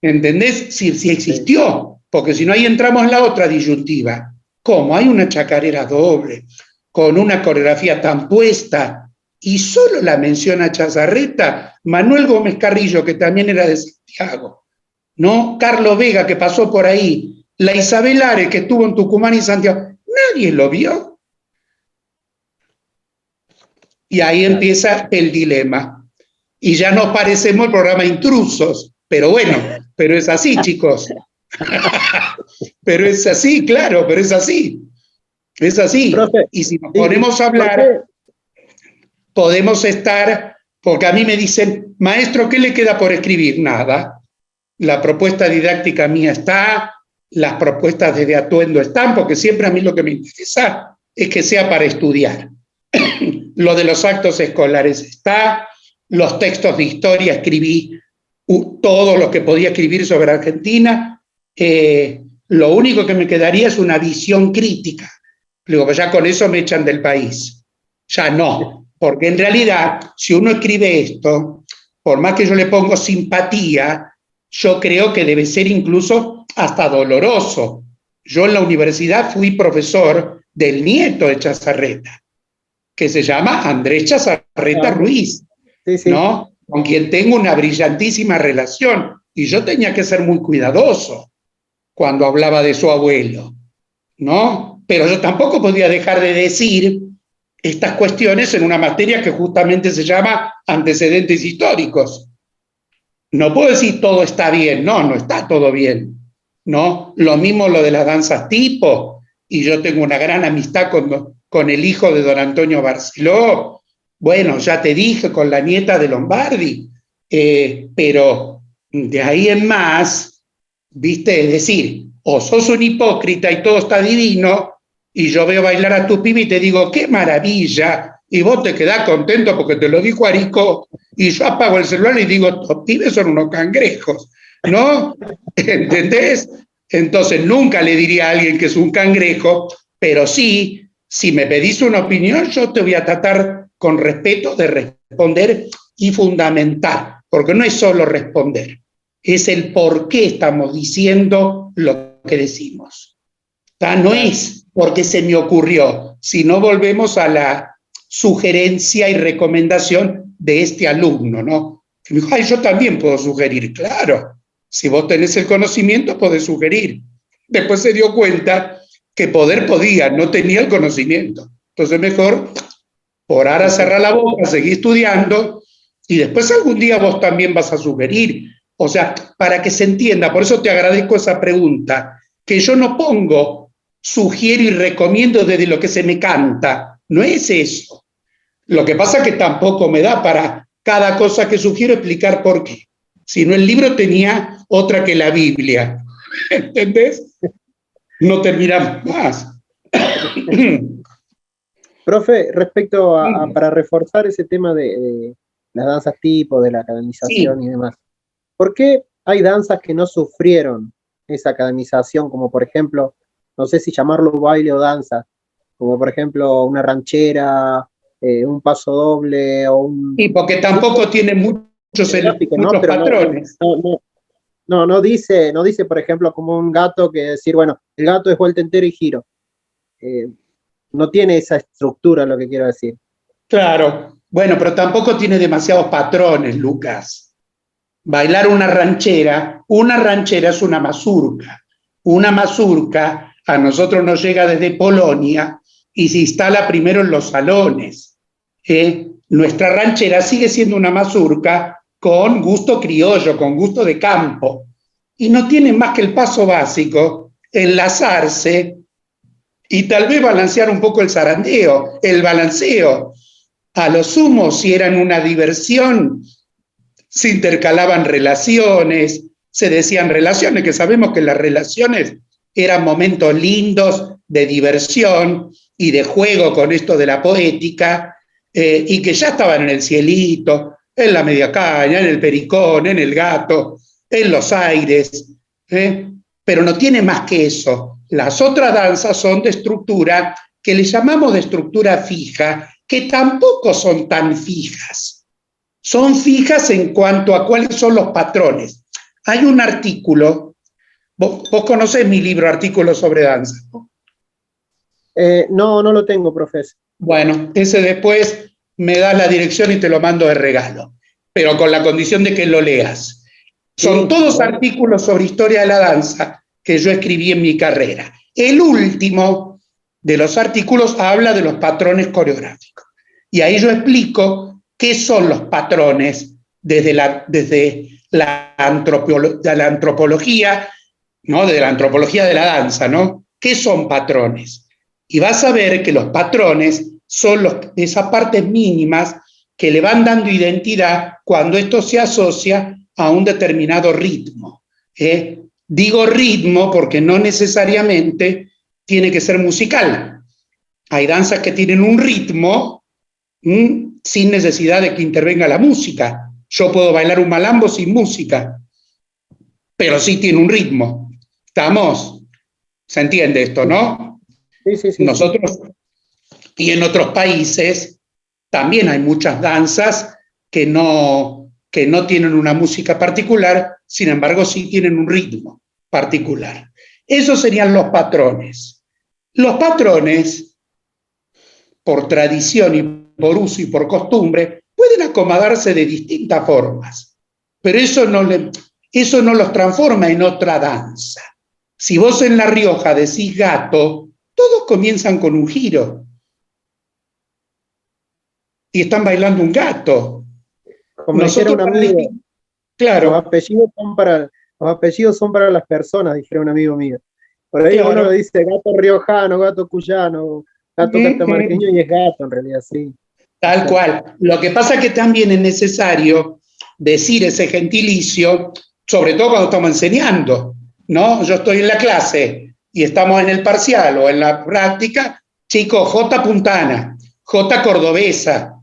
¿Entendés? Si existió, porque si no ahí entramos en la otra disyuntiva. ¿Cómo? Hay una chacarera doble, con una coreografía tan puesta, y solo la menciona Chazarreta, Manuel Gómez Carrillo, que también era de Santiago, ¿no? Carlos Vega, que pasó por ahí, la Isabel Ares, que estuvo en Tucumán y Santiago, nadie lo vio. Y ahí empieza el dilema. Y ya nos parecemos el programa Intrusos, pero bueno, pero es así, chicos. Pero es así, claro, pero es así. Es así.
Profe,
y si nos ponemos a hablar, podemos estar, porque a mí me dicen, maestro, ¿qué le queda por escribir? Nada. La propuesta didáctica mía está, las propuestas de atuendo están, porque siempre a mí lo que me interesa es que sea para estudiar. Lo de los actos escolares está, los textos de historia escribí todo lo que podía escribir sobre Argentina. Lo único que me quedaría es una visión crítica. Digo, pues ya con eso me echan del país. Ya no, porque en realidad, si uno escribe esto, por más que yo le pongo simpatía, yo creo que debe ser incluso hasta doloroso. Yo en la universidad fui profesor del nieto de Chazarreta, que se llama Andrés Chazarreta Ruiz, ¿no? Con quien tengo una brillantísima relación, y yo tenía que ser muy cuidadoso cuando hablaba de su abuelo, ¿no? Pero yo tampoco podía dejar de decir estas cuestiones en una materia que justamente se llama antecedentes históricos. No puedo decir todo está bien, no está todo bien, ¿no? Lo mismo lo de las danzas tipo, y yo tengo una gran amistad con el hijo de don Antonio Barceló, bueno, ya te dije, con la nieta de Lombardi, pero de ahí en más, ¿viste? Es decir, o sos un hipócrita y todo está divino, y yo veo bailar a tu pibe y te digo, ¡qué maravilla! Y vos te quedás contento porque te lo dijo Arico, y yo apago el celular y digo, estos pibes son unos cangrejos, ¿no? ¿Entendés? Entonces nunca le diría a alguien que es un cangrejo, pero sí, si me pedís una opinión, yo te voy a tratar con respeto de responder y fundamentar, porque no es solo responder, es el por qué estamos diciendo lo que decimos. No es porque se me ocurrió, si no volvemos a la sugerencia y recomendación de este alumno, ¿no? Que me dijo, ay, yo también puedo sugerir, claro, si vos tenés el conocimiento podés sugerir. Después se dio cuenta que poder podía, no tenía el conocimiento. Entonces mejor, por ahora cerrar la boca, seguir estudiando, y después algún día vos también vas a sugerir. O sea, para que se entienda, por eso te agradezco esa pregunta, que yo no pongo, sugiero y recomiendo desde lo que se me canta, no es eso. Lo que pasa es que tampoco me da para cada cosa que sugiero explicar por qué. Si no, el libro tenía otra que la Biblia. ¿Entendés? No terminamos más.
Profe, respecto para reforzar ese tema de las danzas tipo, de la academización y demás, ¿por qué hay danzas que no sufrieron esa academización? Como por ejemplo, no sé si llamarlo baile o danza, como por ejemplo una ranchera, un paso doble o un...
Y porque tampoco tiene muchos patrones.
No dice, por ejemplo, como un gato que decir, bueno, el gato es vuelta entero y giro. No tiene esa estructura, lo que quiero decir.
Claro, bueno, pero tampoco tiene demasiados patrones, Lucas. Bailar una ranchera es una mazurca. Una mazurca a nosotros nos llega desde Polonia y se instala primero en los salones. Nuestra ranchera sigue siendo una mazurca con gusto criollo, con gusto de campo. Y no tiene más que el paso básico, enlazarse y tal vez balancear un poco el zarandeo, el balanceo. A lo sumo, si eran una diversión, se intercalaban relaciones, se decían relaciones, que sabemos que las relaciones eran momentos lindos de diversión y de juego con esto de la poética, y que ya estaban en el cielito, en la media caña, en el pericón, en el gato, en los aires, pero no tiene más que eso. Las otras danzas son de estructura que le llamamos de estructura fija, que tampoco son tan fijas. Son fijas en cuanto a cuáles son los patrones. Hay un artículo, vos conocés mi libro, Artículos sobre danza, ¿no?
No lo tengo, profesor.
Bueno, ese después me das la dirección y te lo mando de regalo, pero con la condición de que lo leas. Son todos artículos sobre historia de la danza que yo escribí en mi carrera. El último de los artículos habla de los patrones coreográficos. Y ahí yo explico qué son los patrones desde la antropología, ¿no? De la antropología de la danza, ¿no? ¿Qué son patrones? Y vas a ver que los patrones son esas partes mínimas que le van dando identidad cuando esto se asocia a un determinado ritmo. Digo ritmo porque no necesariamente tiene que ser musical. Hay danzas que tienen un ritmo sin necesidad de que intervenga la música. Yo puedo bailar un malambo sin música, pero sí tiene un ritmo. ¿Estamos? ¿Se entiende esto, no?
Sí.
Nosotros, y en otros países, también hay muchas danzas que no tienen una música particular, sin embargo sí tienen un ritmo particular. Esos serían los patrones. Los patrones, por tradición y por uso y por costumbre, pueden acomodarse de distintas formas, pero eso no los transforma en otra danza. Si vos en La Rioja decís gato, todos comienzan con un giro y están bailando un gato.
Como dijera un amigo,
claro.
Los apellidos son para las personas, dijera un amigo mío. Por ahí uno lo dice gato riojano, gato cuyano, gato catamarqueño y es gato en realidad, sí.
Tal cual. Lo que pasa es que también es necesario decir ese gentilicio, sobre todo cuando estamos enseñando, ¿no? Yo estoy en la clase y estamos en el parcial o en la práctica, chicos, J puntana, J cordobesa.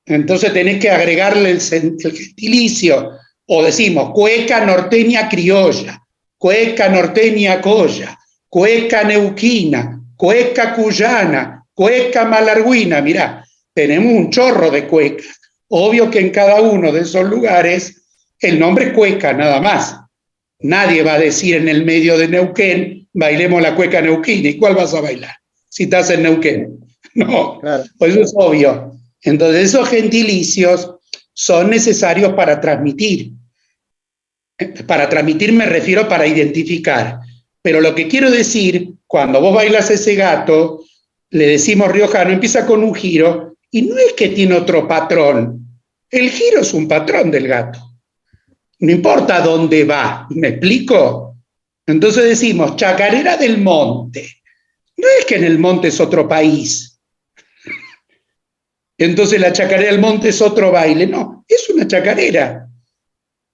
Entonces tenés que agregarle el gentilicio, o decimos cueca norteña criolla, cueca norteña colla, cueca neuquina, cueca cuyana, cueca malarguina. Mirá, tenemos un chorro de cuecas. Obvio que en cada uno de esos lugares el nombre es cueca, nada más. Nadie va a decir en el medio de Neuquén, bailemos la cueca neuquina. ¿Y cuál vas a bailar? si estás en Neuquén. No,
Claro.
pues eso es obvio. Entonces esos gentilicios son necesarios para transmitir. Para transmitir me refiero para identificar. Pero lo que quiero decir, cuando vos bailas ese gato, le decimos riojano, empieza con un giro, y no es que tiene otro patrón. El giro es un patrón del gato. No importa dónde va, ¿me explico? Entonces decimos, chacarera del monte. No es que en el monte es otro país. Entonces la chacarera del monte es otro baile. No, es una chacarera.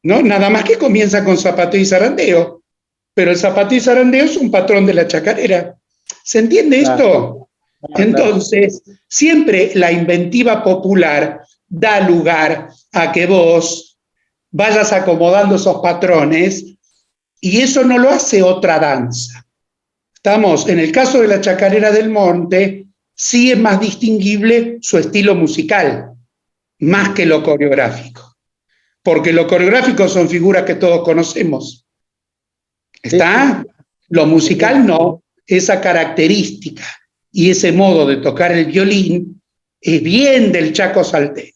¿No? Nada más que comienza con zapateo y zarandeo. Pero el zapateo y zarandeo es un patrón de la chacarera. ¿Se entiende esto? Entonces, siempre la inventiva popular da lugar a que vos vayas acomodando esos patrones, y eso no lo hace otra danza. Estamos, en el caso de la chacarera del monte, sí es más distinguible su estilo musical, más que lo coreográfico. Porque lo coreográfico son figuras que todos conocemos. ¿Está? Lo musical no, esa característica y ese modo de tocar el violín es bien del Chaco salteño,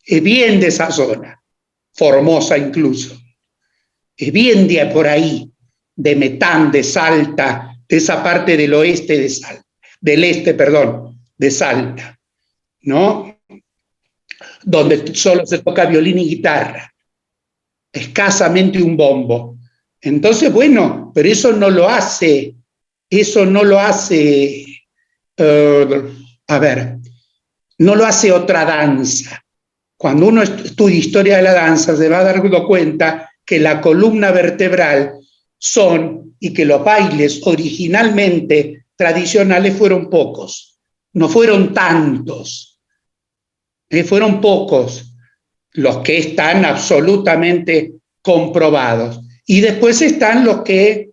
es bien de esa zona, Formosa incluso, es bien de por ahí, de Metán, de Salta, de esa parte del oeste de Salta, del este, perdón, de Salta, ¿no? Donde solo se toca violín y guitarra, escasamente un bombo. Entonces, bueno, pero eso no lo hace, no lo hace otra danza. Cuando uno estudia historia de la danza, se va a dar cuenta que la columna vertebral son, y que los bailes originalmente tradicionales fueron pocos, no fueron tantos, fueron pocos los que están absolutamente comprobados. Y después están los que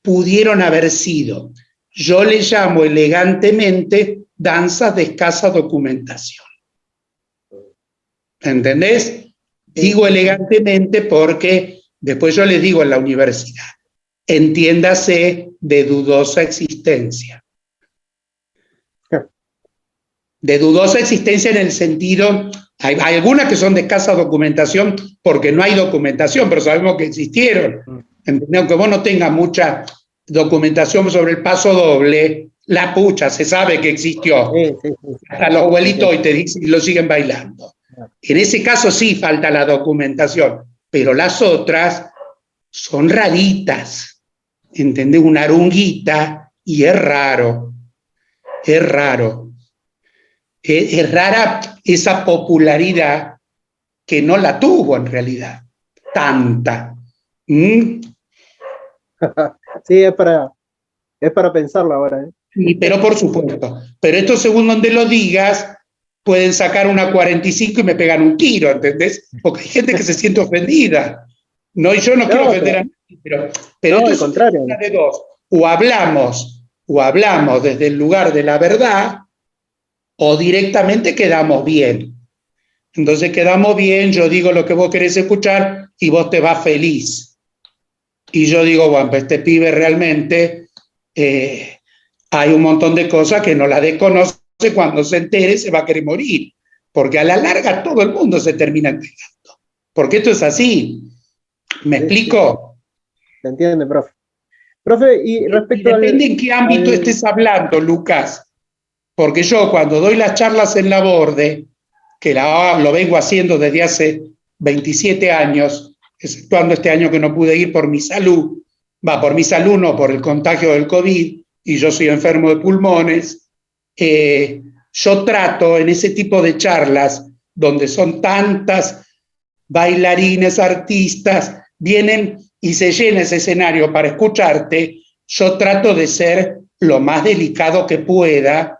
pudieron haber sido. Yo le llamo elegantemente danzas de escasa documentación. ¿Entendés? Digo elegantemente porque después yo les digo en la universidad, entiéndase de dudosa existencia. De dudosa existencia en el sentido, hay algunas que son de escasa documentación porque no hay documentación, pero sabemos que existieron. Aunque vos no tengas mucha documentación sobre el paso doble, la pucha, se sabe que existió. Hasta los abuelitos hoy te dicen y lo siguen bailando. En ese caso sí falta la documentación, pero las otras son raritas. ¿Entendés? Una arunguita, y es raro. Es raro. Es rara esa popularidad que no la tuvo en realidad, tanta.
Sí, es para pensarlo ahora.
Sí, pero por supuesto. Pero esto según donde lo digas, pueden sacar una 45 y me pegan un tiro, ¿entendés? Porque hay gente que se siente ofendida. No, y yo no quiero ofender a nadie, pero
no,
esto
al contrario.
Es una de dos. O hablamos desde el lugar de la verdad, o directamente quedamos bien. Entonces quedamos bien, yo digo lo que vos querés escuchar y vos te vas feliz. Y yo digo, bueno, pues este pibe realmente hay un montón de cosas que no las desconoce, cuando se entere se va a querer morir, porque a la larga todo el mundo se termina enterando. Porque esto es así. ¿Me explico?
Se entiende, profe. Profe, y respecto
depende en qué ámbito estés hablando, Lucas. Porque yo cuando doy las charlas en la Borde, que lo vengo haciendo desde hace 27 años, exceptuando este año que no pude ir por mi salud, por mi salud no, por el contagio del COVID, y yo soy enfermo de pulmones, yo trato en ese tipo de charlas, donde son tantas bailarines, artistas, vienen y se llena ese escenario para escucharte, yo trato de ser lo más delicado que pueda,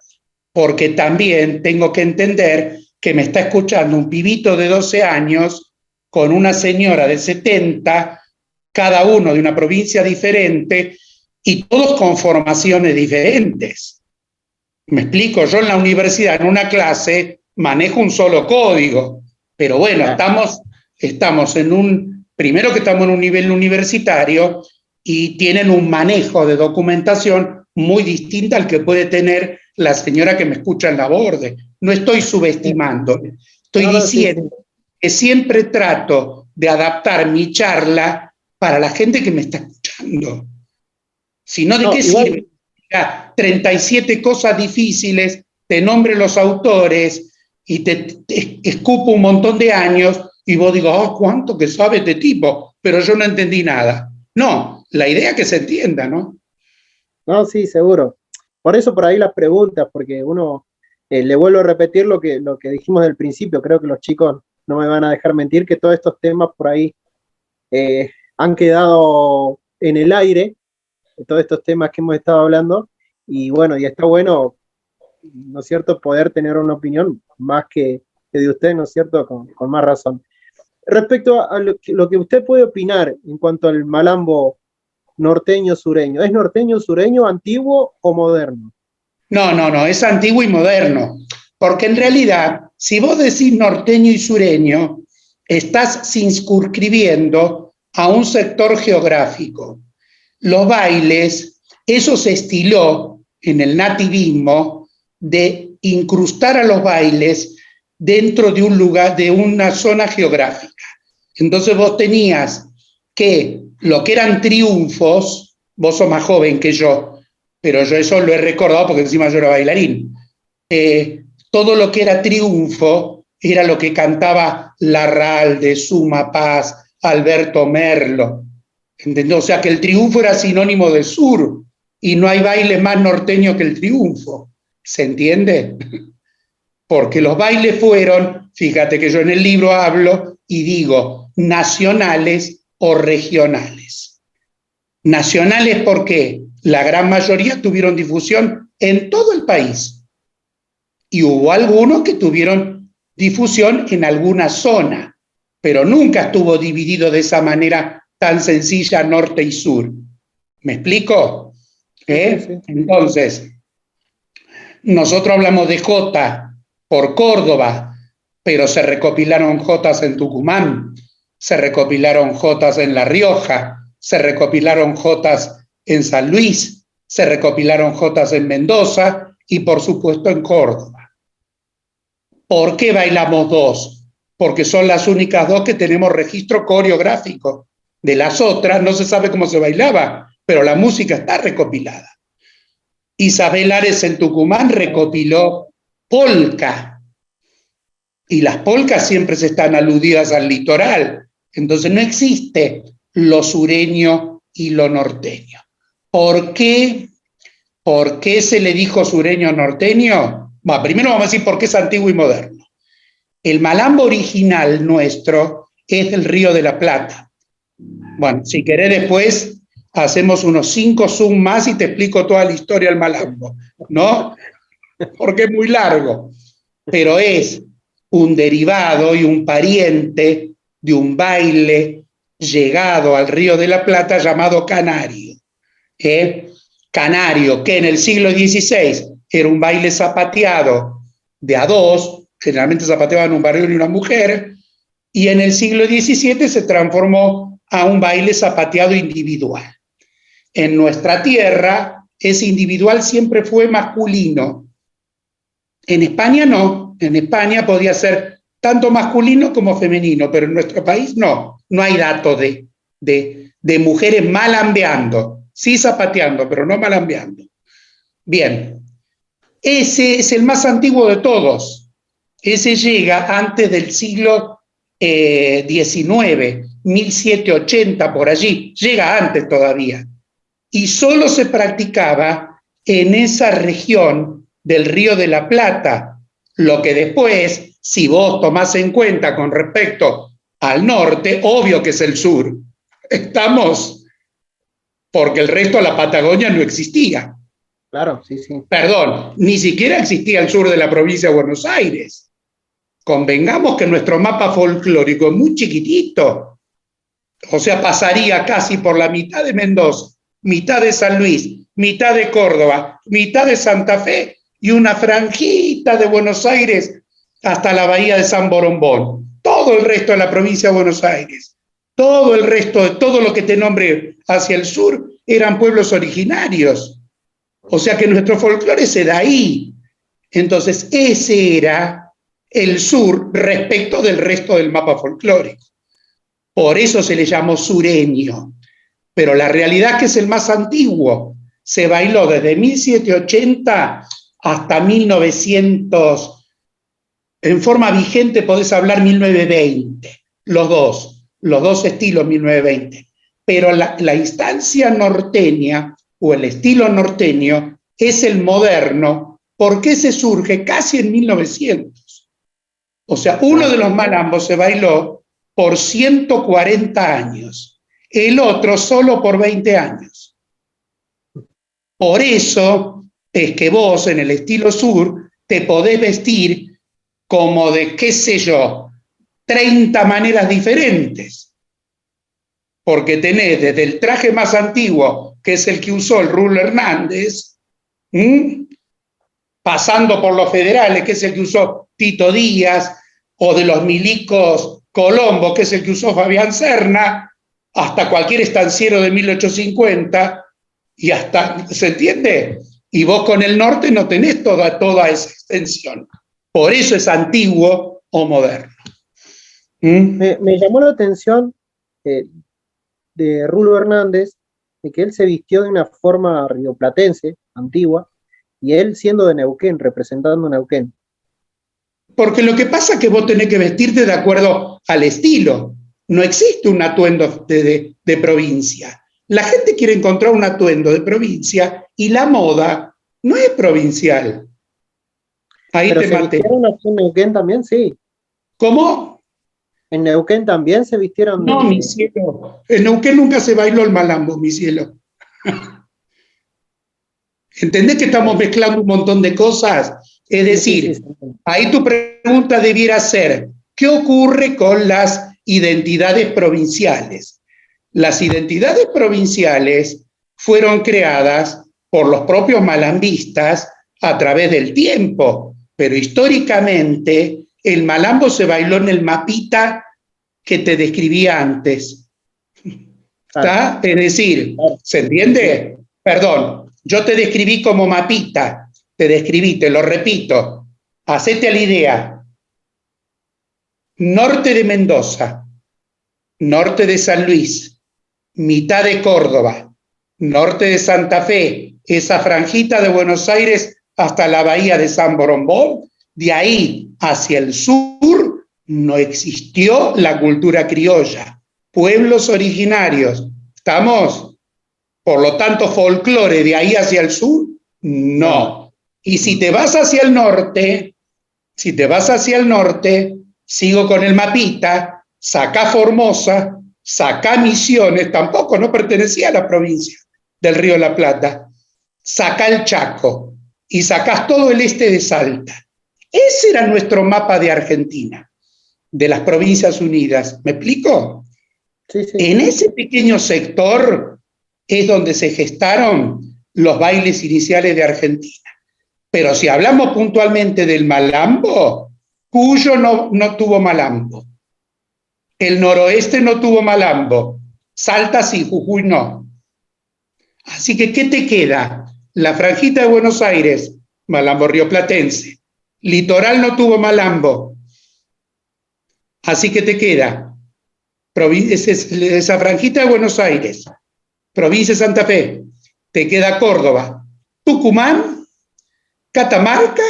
porque también tengo que entender que me está escuchando un pibito de 12 años con una señora de 70, cada uno de una provincia diferente y todos con formaciones diferentes. Me explico, yo en la universidad, en una clase, manejo un solo código, pero bueno, estamos primero que estamos en un nivel universitario y tienen un manejo de documentación muy distinta al que puede tener la señora que me escucha en la borde. No estoy subestimando, estoy diciendo que siempre trato de adaptar mi charla para la gente que me está escuchando. Si no, ¿de qué sirve? 37 cosas difíciles, te nombre los autores y te escupo un montón de años y vos digo, oh, cuánto que sabe este tipo, pero yo no entendí nada. No, la idea es que se entienda, ¿no?
No, sí, seguro. Por eso por ahí las preguntas, porque uno, le vuelvo a repetir lo que dijimos del principio, creo que los chicos no me van a dejar mentir, que todos estos temas por ahí han quedado en el aire, todos estos temas que hemos estado hablando, y bueno, y está bueno, ¿no es cierto?, poder tener una opinión más que de usted, ¿no es cierto?, con más razón. Respecto a lo que usted puede opinar en cuanto al malambo norteño sureño, ¿es norteño sureño antiguo o moderno?
No, es antiguo y moderno, porque en realidad, si vos decís norteño y sureño, estás circunscribiendo a un sector geográfico. Los bailes, eso se estiló en el nativismo de incrustar a los bailes dentro de un lugar, de una zona geográfica. Entonces vos tenías que lo que eran triunfos, vos sos más joven que yo, pero yo eso lo he recordado porque encima yo era bailarín. Todo lo que era triunfo era lo que cantaba Larralde, Suma Paz, Alberto Merlo. ¿Entendés? O sea que el triunfo era sinónimo de sur y no hay baile más norteño que el triunfo. ¿Se entiende? Porque los bailes fueron, fíjate que yo en el libro hablo y digo, nacionales o regionales. Nacionales porque la gran mayoría tuvieron difusión en todo el país y hubo algunos que tuvieron difusión en alguna zona, pero nunca estuvo dividido de esa manera tan sencilla norte y sur. ¿Me explico?
Sí.
Entonces, nosotros hablamos de Jota por Córdoba, pero se recopilaron jotas en Tucumán, se recopilaron jotas en La Rioja, se recopilaron jotas en San Luis, se recopilaron jotas en Mendoza y por supuesto en Córdoba. ¿Por qué bailamos dos? Porque son las únicas dos que tenemos registro coreográfico. De las otras no se sabe cómo se bailaba, pero la música está recopilada. Isabel Ares en Tucumán recopiló polka, y las polcas siempre se están aludidas al litoral, entonces no existe lo sureño y lo norteño. ¿Por qué? ¿Por qué se le dijo sureño norteño? Bueno, primero vamos a decir por qué es antiguo y moderno. El malambo original nuestro es del Río de la Plata. Bueno, si querés después hacemos unos 5 Zoom más y te explico toda la historia del malambo, ¿no? Porque es muy largo, pero es un derivado y un pariente de un baile llegado al Río de la Plata llamado canario. Canario, que en el siglo XVI era un baile zapateado de a dos, generalmente zapateaban un varón y una mujer, y en el siglo XVII se transformó a un baile zapateado individual. En nuestra tierra, ese individual siempre fue masculino. En España no, en España podía ser tanto masculino como femenino, pero en nuestro país no hay datos de mujeres malambeando, sí zapateando, pero no malambeando. Bien, ese es el más antiguo de todos. Ese llega antes del siglo XIX, 1780 por allí, llega antes todavía. Y solo se practicaba en esa región del Río de la Plata, lo que después, si vos tomás en cuenta con respecto al norte, obvio que es el sur. Estamos, porque el resto de la Patagonia no existía.
Claro, sí, sí.
Perdón, ni siquiera existía el sur de la provincia de Buenos Aires. Convengamos que nuestro mapa folclórico es muy chiquitito. O sea, pasaría casi por la mitad de Mendoza, mitad de San Luis, mitad de Córdoba, mitad de Santa Fe y una franjita de Buenos Aires hasta la bahía de San Borombón. Todo el resto de la provincia de Buenos Aires, todo el resto de todo lo que te nombre hacia el sur eran pueblos originarios. O sea que nuestro folclore se da ahí. Entonces, ese era el sur respecto del resto del mapa folclórico. Por eso se le llamó sureño. Pero la realidad es que es el más antiguo. Se bailó desde 1780 hasta 1900. En forma vigente podés hablar 1920. Los dos estilos 1920. Pero la instancia norteña o el estilo norteño es el moderno, porque se surge casi en 1900. O sea, uno de los malambos se bailó por 140 años, el otro solo por 20 años. Por eso es que vos en el estilo sur te podés vestir como de, qué sé yo, 30 maneras diferentes. Porque tenés desde el traje más antiguo, que es el que usó el Rulo Hernández, pasando por los federales, que es el que usó Tito Díaz, o de los milicos Colombo, que es el que usó Fabián Serna, hasta cualquier estanciero de 1850, y hasta, ¿se entiende? Y vos con el norte no tenés toda esa extensión. Por eso es antiguo o moderno.
Me llamó la atención de Rulo Hernández, de que él se vistió de una forma rioplatense, antigua, y él siendo de Neuquén, representando Neuquén.
Porque lo que pasa es que vos tenés que vestirte de acuerdo al estilo. No existe un atuendo de provincia. La gente quiere encontrar un atuendo de provincia y la moda no es provincial. Ahí
Pero
te
se
maté.
vistieron aquí en Neuquén también, sí.
¿Cómo?
En Neuquén también se vistieron
No, mi cielo. En Neuquén nunca se bailó el malambo, mi cielo. ¿Entendés que estamos mezclando un montón de cosas? Es decir, ahí tu pregunta debiera ser, ¿qué ocurre con las identidades provinciales? Las identidades provinciales fueron creadas por los propios malambistas a través del tiempo, pero históricamente el malambo se bailó en el mapita que te describí antes. ¿Está? Es decir, ¿se entiende? Perdón, yo te describí como mapita, te lo repito, hacete a la idea. Norte de Mendoza, norte de San Luis, mitad de Córdoba, norte de Santa Fe, esa franjita de Buenos Aires hasta la bahía de San Borombón, de ahí hacia el sur no existió la cultura criolla, pueblos originarios, ¿estamos? Por lo tanto, folclore de ahí hacia el sur, no. Y si te vas hacia el norte, sigo con el mapita, sacá Formosa, sacá Misiones, tampoco no pertenecía a la provincia del Río de la Plata, sacá el Chaco y sacás todo el este de Salta. Ese era nuestro mapa de Argentina, de las Provincias Unidas. ¿Me explico?
Sí, sí.
En ese pequeño sector es donde se gestaron los bailes iniciales de Argentina. Pero si hablamos puntualmente del malambo, Cuyo no tuvo malambo. El noroeste no tuvo malambo. Salta sí, Jujuy no. Así que, ¿qué te queda? La franjita de Buenos Aires, malambo rioplatense. Litoral no tuvo malambo. Así que te queda esa franjita de Buenos Aires, provincia de Santa Fe, te queda Córdoba, Tucumán, Catamarca,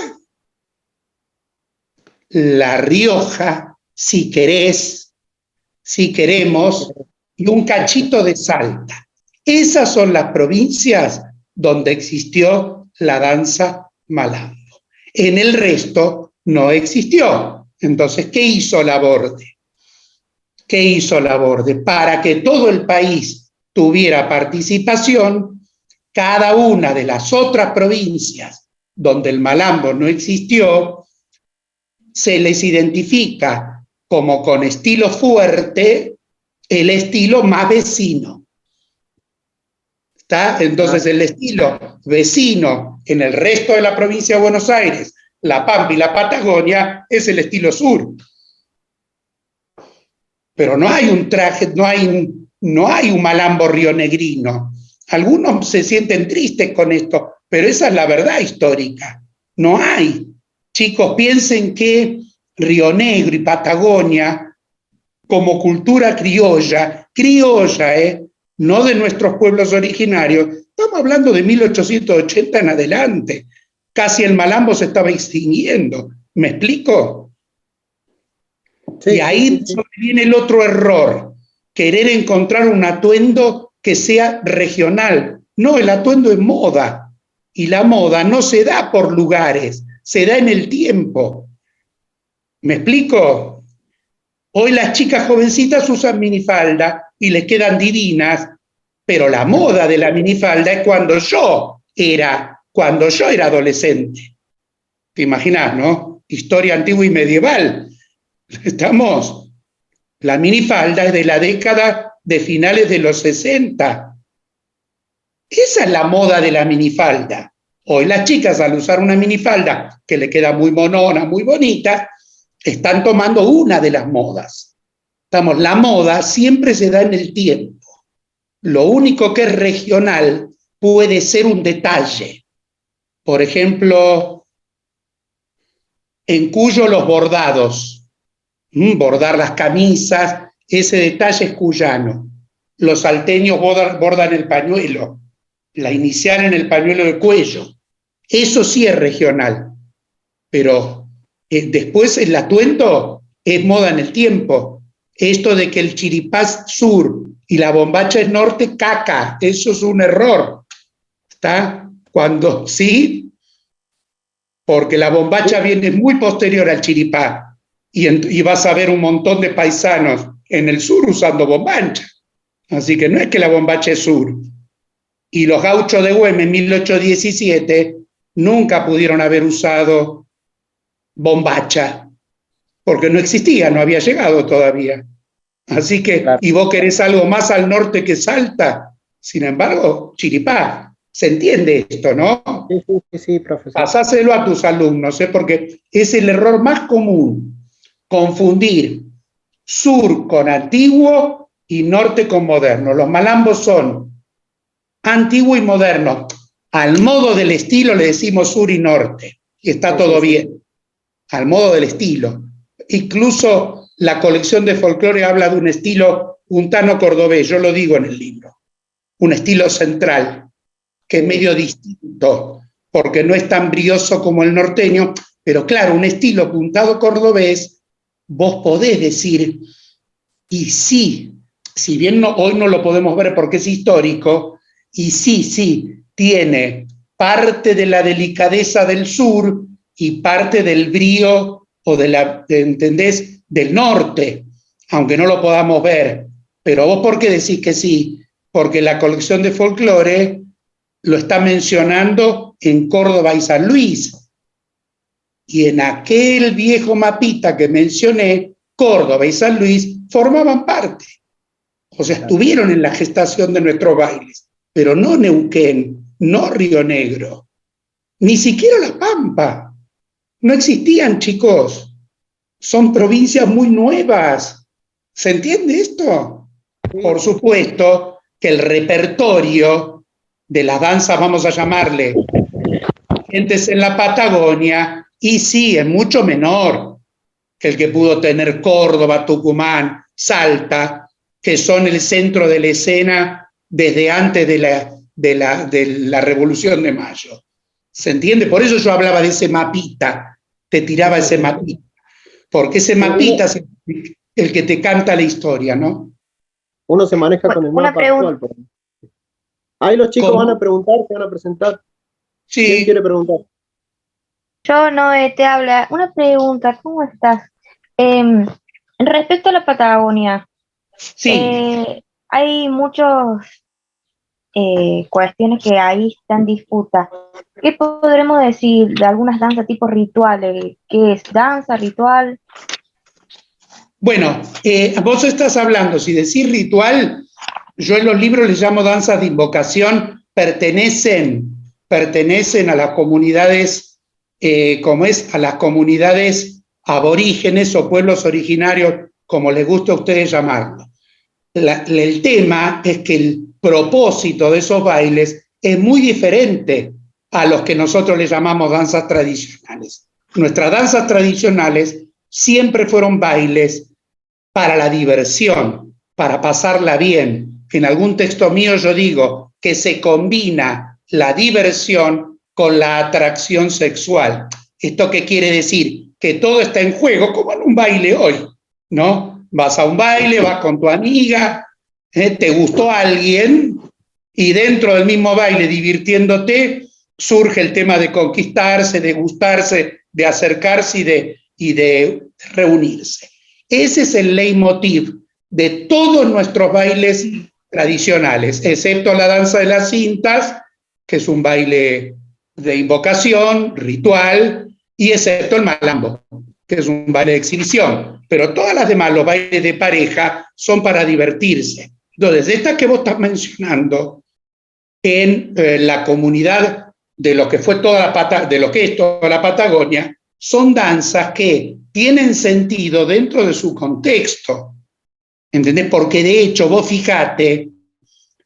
La Rioja, si querés, si queremos, y un cachito de Salta. Esas son las provincias donde existió la danza malambo. En el resto no existió. Entonces, ¿qué hizo Laborde? ¿Qué hizo Laborde? Para que todo el país tuviera participación, cada una de las otras provincias donde el malambo no existió, se les identifica como con estilo fuerte el estilo más vecino. ¿Está? Entonces el estilo vecino en el resto de la provincia de Buenos Aires, La Pampa y la Patagonia es el estilo sur. Pero no hay un traje, no hay un malambo rionegrino. Algunos se sienten tristes con esto, pero esa es la verdad histórica. No hay. Chicos, piensen que Río Negro y Patagonia, como cultura criolla, no de nuestros pueblos originarios, estamos hablando de 1880 en adelante. Casi el malambo se estaba extinguiendo. ¿Me explico?
Sí,
y ahí
sí.
viene el otro error, querer encontrar un atuendo que sea regional. No, el atuendo es moda, y la moda no se da por lugares, se da en el tiempo. ¿Me explico? Hoy las chicas jovencitas usan minifalda y les quedan divinas, pero la moda de la minifalda es cuando yo era adolescente. ¿Te imaginas, no? Historia antigua y medieval. Estamos. La minifalda es de la década de finales de los 60. Esa es la moda de la minifalda. Hoy las chicas, al usar una minifalda que le queda muy monona, muy bonita, están tomando una de las modas. La moda siempre se da en el tiempo. Lo único que es regional puede ser un detalle. Por ejemplo, en Cuyo los bordados, bordar las camisas, ese detalle es cuyano. Los salteños bordan el pañuelo, la inicial en el pañuelo de cuello. Eso sí es regional, pero después el atuendo es moda en el tiempo. Esto de que el chiripá es sur y la bombacha es norte, caca, eso es un error. ¿Está? Cuando sí, porque la bombacha viene muy posterior al chiripá y vas a ver un montón de paisanos en el sur usando bombacha. Así que no es que la bombacha es sur. Y los gauchos de Güemes en 1817 nunca pudieron haber usado bombacha, porque no existía, no había llegado todavía. Así que, claro. Y vos querés algo más al norte que Salta, sin embargo, chiripá. ¿Se entiende esto, no?
Sí, profesor.
Pasáselo a tus alumnos, porque es el error más común, confundir sur con antiguo y norte con moderno. Los malambos son antiguo y moderno. Al modo del estilo le decimos sur y norte, y está todo bien. Al modo del estilo. Incluso la colección de folclore habla de un estilo puntano-cordobés, yo lo digo en el libro, un estilo central, que es medio distinto, porque no es tan brioso como el norteño, pero claro, un estilo puntado cordobés, vos podés decir, y sí, si bien hoy no lo podemos ver porque es histórico, y sí, tiene parte de la delicadeza del sur y parte del brío o ¿entendés? Del norte, aunque no lo podamos ver. Pero vos, ¿por qué decís que sí? Porque la colección de folclore lo está mencionando en Córdoba y San Luis. Y en aquel viejo mapita que mencioné, Córdoba y San Luis formaban parte. O sea, estuvieron en la gestación de nuestros bailes, pero no Neuquén, no Río Negro, ni siquiera La Pampa. No existían, chicos. Son provincias muy nuevas. ¿Se entiende esto? Por supuesto que el repertorio de las danzas, vamos a llamarle, gentes en la Patagonia, y sí, es mucho menor que el que pudo tener Córdoba, Tucumán, Salta, que son el centro de la escena desde antes de la Revolución de Mayo. ¿Se entiende? Por eso yo hablaba de ese mapita, te tiraba ese mapita, porque ese mapita es el que te canta la historia, ¿no?
Uno se maneja con el mapa actual. Ahí los chicos van a preguntar, se van a presentar.
Sí.
¿Quién quiere preguntar?
Yo no te habla. Una pregunta, ¿cómo estás? Respecto a la Patagonia,
sí.
Hay muchas cuestiones que ahí están en disputa. ¿Qué podremos decir de algunas danzas tipo rituales? ¿Qué es danza, ritual?
Bueno, vos estás hablando, si decís ritual, yo en los libros les llamo danzas de invocación, pertenecen a las comunidades, a las comunidades aborígenes o pueblos originarios, como les gusta a ustedes llamarlo. El tema es que el propósito de esos bailes es muy diferente a los que nosotros le llamamos danzas tradicionales. Nuestras danzas tradicionales siempre fueron bailes para la diversión, para pasarla bien. En algún texto mío yo digo que se combina la diversión con la atracción sexual. ¿Esto qué quiere decir? Que todo está en juego, como en un baile hoy, ¿no? Vas a un baile, vas con tu amiga, te gustó alguien, y dentro del mismo baile, divirtiéndote, surge el tema de conquistarse, de gustarse, de acercarse y de reunirse. Ese es el leitmotiv de todos nuestros bailes tradicionales, excepto la danza de las cintas, que es un baile de invocación, ritual, y excepto el malambo, que es un baile de exhibición. Pero todas las demás, los bailes de pareja, son para divertirse. Entonces, esta que vos estás mencionando, en la comunidad de lo que fue de lo que es toda la Patagonia, son danzas que tienen sentido dentro de su contexto. ¿Entendés? Porque de hecho, vos fijate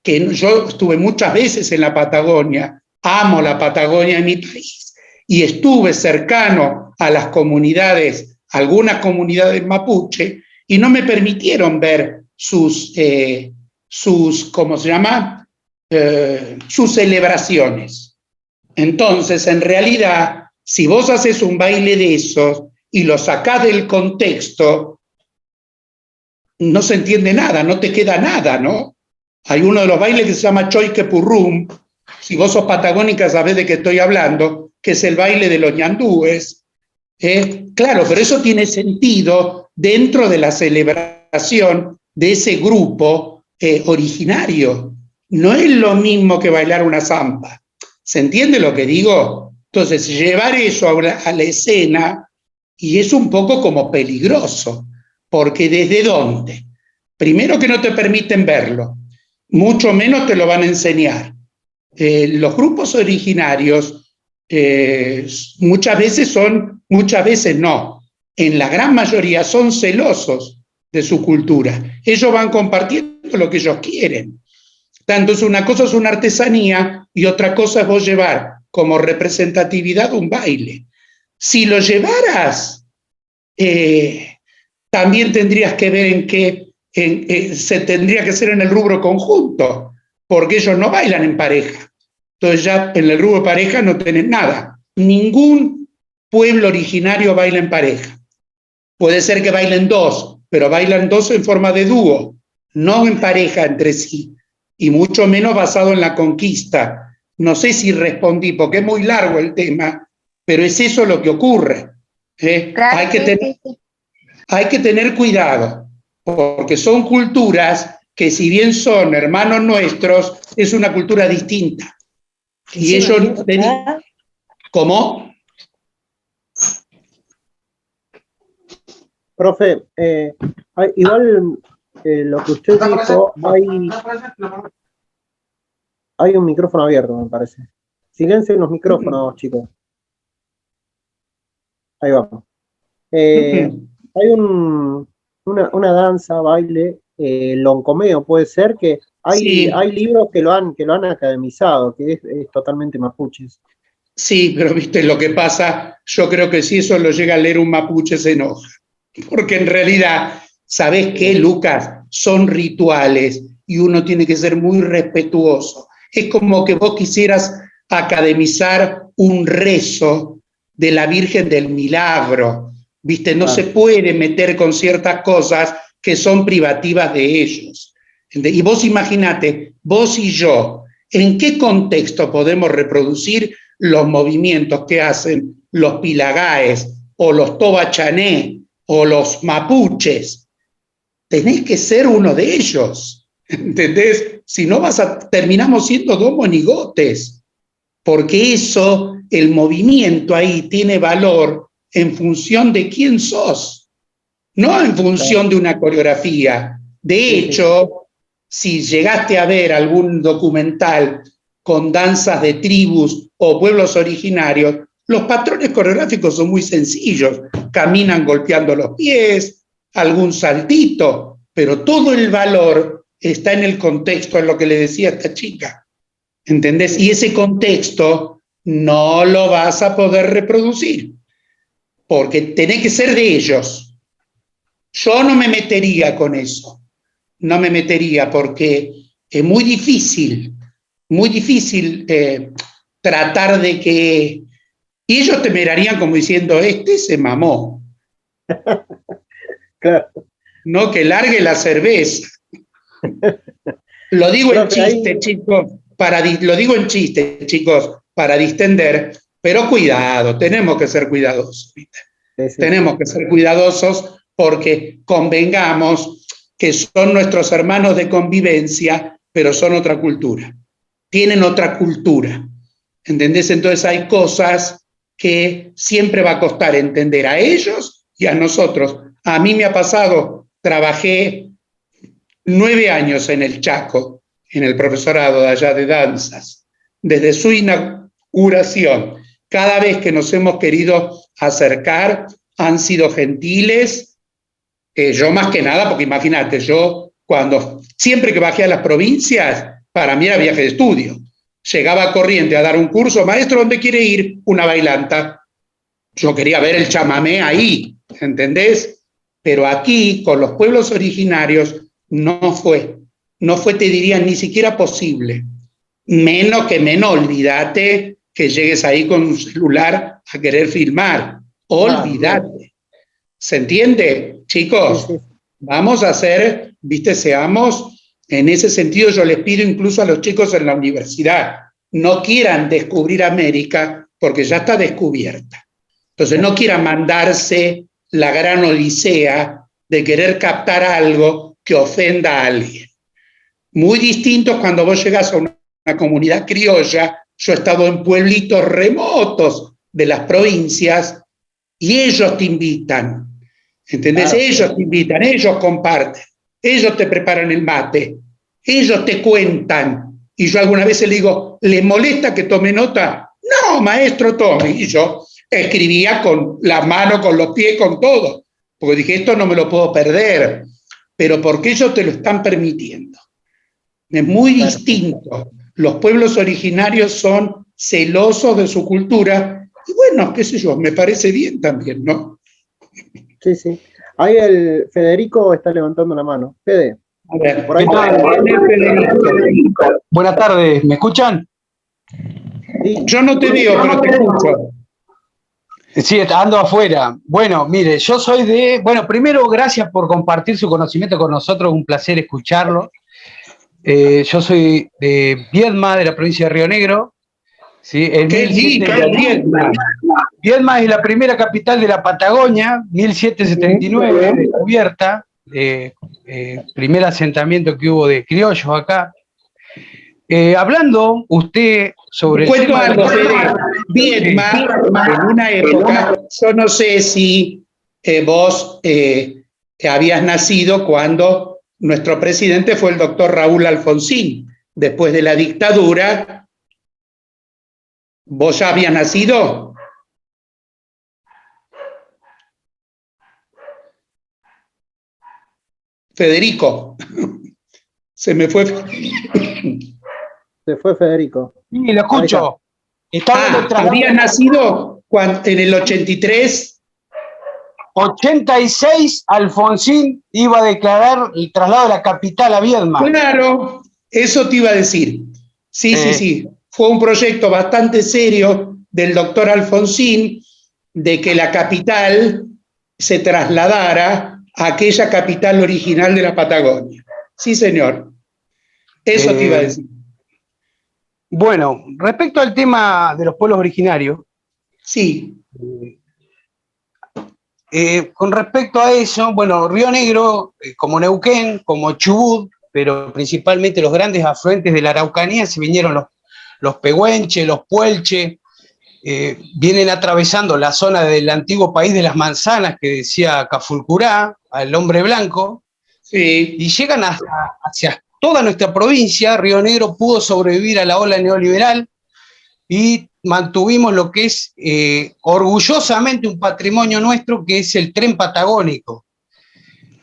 que yo estuve muchas veces en la Patagonia, amo la Patagonia en mi país, y estuve cercano a las comunidades, algunas comunidades mapuche, y no me permitieron ver sus ¿cómo se llama? Sus celebraciones. Entonces, en realidad, si vos haces un baile de esos y lo sacás del contexto, no se entiende nada, no te queda nada, ¿no? Hay uno de los bailes que se llama Choiquepurrum, si vos sos patagónica sabés de qué estoy hablando, que es el baile de los ñandúes. Claro, pero eso tiene sentido dentro de la celebración de ese grupo originario. No es lo mismo que bailar una zampa. ¿Se entiende lo que digo? Entonces, llevar eso a la escena, y es un poco como peligroso, porque ¿desde dónde? Primero que no te permiten verlo, mucho menos te lo van a enseñar. Los grupos originarios muchas veces no, en la gran mayoría son celosos de su cultura. Ellos van compartiendo lo que ellos quieren. Entonces, una cosa es una artesanía y otra cosa es vos llevar como representatividad un baile. Si lo llevaras, también tendrías que ver en qué se tendría que hacer en el rubro conjunto, porque ellos no bailan en pareja. Entonces ya en el rubro pareja no tenés nada. Ningún pueblo originario baila en pareja. Puede ser que bailen dos, pero bailan dos en forma de dúo, no en pareja entre sí, y mucho menos basado en la conquista. No sé si respondí, porque es muy largo el tema, pero es eso lo que ocurre. Hay que tener cuidado, porque son culturas que, si bien son hermanos nuestros, es una cultura distinta. Y ellos... ¿Cómo?
Profe, igual lo que usted dijo, hay un micrófono abierto, me parece. Silencio en los micrófonos, chicos. Ahí vamos. Hay una danza, baile, loncomeo, puede ser que hay libros que lo han academizado, que es totalmente mapuches.
Sí, pero viste lo que pasa, yo creo que si eso lo llega a leer un mapuche se enoja. Porque en realidad, ¿sabés qué, Lucas? Son rituales y uno tiene que ser muy respetuoso. Es como que vos quisieras academizar un rezo de la Virgen del Milagro, ¿viste? No se puede meter con ciertas cosas que son privativas de ellos. Y vos imaginate, vos y yo, ¿en qué contexto podemos reproducir los movimientos que hacen los pilagaes o los tobachané o los mapuches? Tenés que ser uno de ellos, ¿entendés? Si no terminamos siendo dos monigotes, porque eso, el movimiento ahí tiene valor en función de quién sos, no en función de una coreografía. De hecho, si llegaste a ver algún documental con danzas de tribus o pueblos originarios, los patrones coreográficos son muy sencillos. Caminan golpeando los pies, algún saltito, pero todo el valor está en el contexto, en lo que le decía esta chica. ¿Entendés? Y ese contexto no lo vas a poder reproducir, porque tiene que ser de ellos. Yo no me metería con eso, no me metería porque es muy difícil tratar de que... Y ellos te mirarían como diciendo, este se mamó.
Claro.
No, que largue la cerveza. Lo digo en chiste, chicos, lo digo en chiste, chicos, para distender, pero cuidado, tenemos que ser cuidadosos, ¿viste?
Sí, sí.
Tenemos que ser cuidadosos porque convengamos que son nuestros hermanos de convivencia, pero son otra cultura. Tienen otra cultura. ¿Entendés? Entonces hay cosas que siempre va a costar entender a ellos y a nosotros. A mí me ha pasado, trabajé 9 años en el Chaco, en el profesorado de allá de danzas. Desde su inauguración, cada vez que nos hemos querido acercar, han sido gentiles. Yo más que nada, porque imagínate, yo siempre que bajé a las provincias, para mí era viaje de estudio. Llegaba a Corrientes a dar un curso, maestro, ¿dónde quiere ir? Una bailanta. Yo quería ver el chamamé ahí, ¿entendés? Pero aquí, con los pueblos originarios, no fue, te diría, ni siquiera posible. Menos, olvídate que llegues ahí con un celular a querer filmar. Olvídate. ¿Se entiende? Chicos,
Sí, sí.
vamos a hacer, seamos, en ese sentido yo les pido incluso a los chicos en la universidad, no quieran descubrir América porque ya está descubierta. Entonces no quieran mandarse la gran odisea de querer captar algo que ofenda a alguien. Muy distinto cuando vos llegás a una comunidad criolla. Yo he estado en pueblitos remotos de las provincias y ellos te invitan, ¿entendés?
Claro.
Ellos te invitan, ellos comparten, ellos te preparan el mate, ellos te cuentan. Y yo alguna vez le digo, ¿les molesta que tome nota? No, maestro, tome. Y yo escribía con la mano, con los pies, con todo, porque dije, esto no me lo puedo perder, pero porque ellos te lo están permitiendo. Es muy distinto. Los pueblos originarios son celosos de su cultura, y bueno, qué sé yo, me parece bien también, ¿no?
Sí, sí. Ahí el Federico está levantando la mano. Fede.
A ver,
Por ahí.
Federico.
Buenas tardes, ¿me escuchan?
Sí.
Yo no te veo, pero te escucho.
Sí, ando afuera. Bueno, mire, yo soy bueno, primero, gracias por compartir su conocimiento con nosotros, un placer escucharlo. Yo soy de Viedma, de la provincia de Río Negro. ¿Sí?
Qué lindo, Viedma.
Viedma es la primera capital de la Patagonia, 1779, descubierta, primer asentamiento que hubo de criollos acá. Hablando usted sobre el
Cuento
tema
algo, Fede. Viedma, en una época, yo no sé si vos habías nacido cuando nuestro presidente fue el doctor Raúl Alfonsín. Después de la dictadura, ¿vos ya habías nacido? Federico. Se me fue.
Se fue Federico.
Sí, lo escucho.
¿Habías nacido en el 83?
86, Alfonsín iba a declarar el traslado de la capital a Viedma.
Claro, eso te iba a decir. Sí. Fue un proyecto bastante serio del doctor Alfonsín de que la capital se trasladara a aquella capital original de la Patagonia. Sí, señor. Eso te iba a decir.
Bueno, respecto al tema de los pueblos originarios,
sí.
Con respecto a eso, bueno, Río Negro, como Neuquén, como Chubut, pero principalmente los grandes afluentes de la Araucanía, se vinieron los pehuenches, los puelches, vienen atravesando la zona del antiguo país de las manzanas que decía Cafulcurá, al hombre blanco,
sí.
Y llegan hacia toda nuestra provincia. Río Negro pudo sobrevivir a la ola neoliberal y mantuvimos lo que es orgullosamente un patrimonio nuestro, que es el tren patagónico,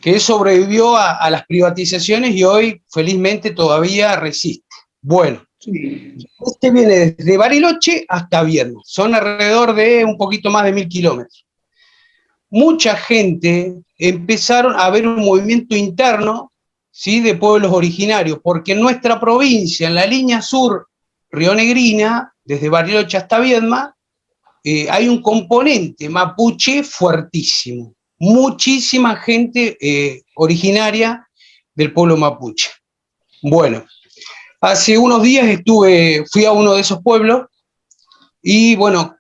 que sobrevivió a las privatizaciones y hoy felizmente todavía resiste. Bueno,
Sí.
Este viene desde Bariloche hasta Viedma. Son alrededor de un poquito más de 1000 kilómetros. Mucha gente empezaron a ver un movimiento interno, ¿sí?, de pueblos originarios, porque en nuestra provincia, en la línea sur rionegrina, desde Bariloche hasta Viedma, hay un componente mapuche fuertísimo. Muchísima gente originaria del pueblo mapuche. Bueno, hace unos días fui a uno de esos pueblos y bueno,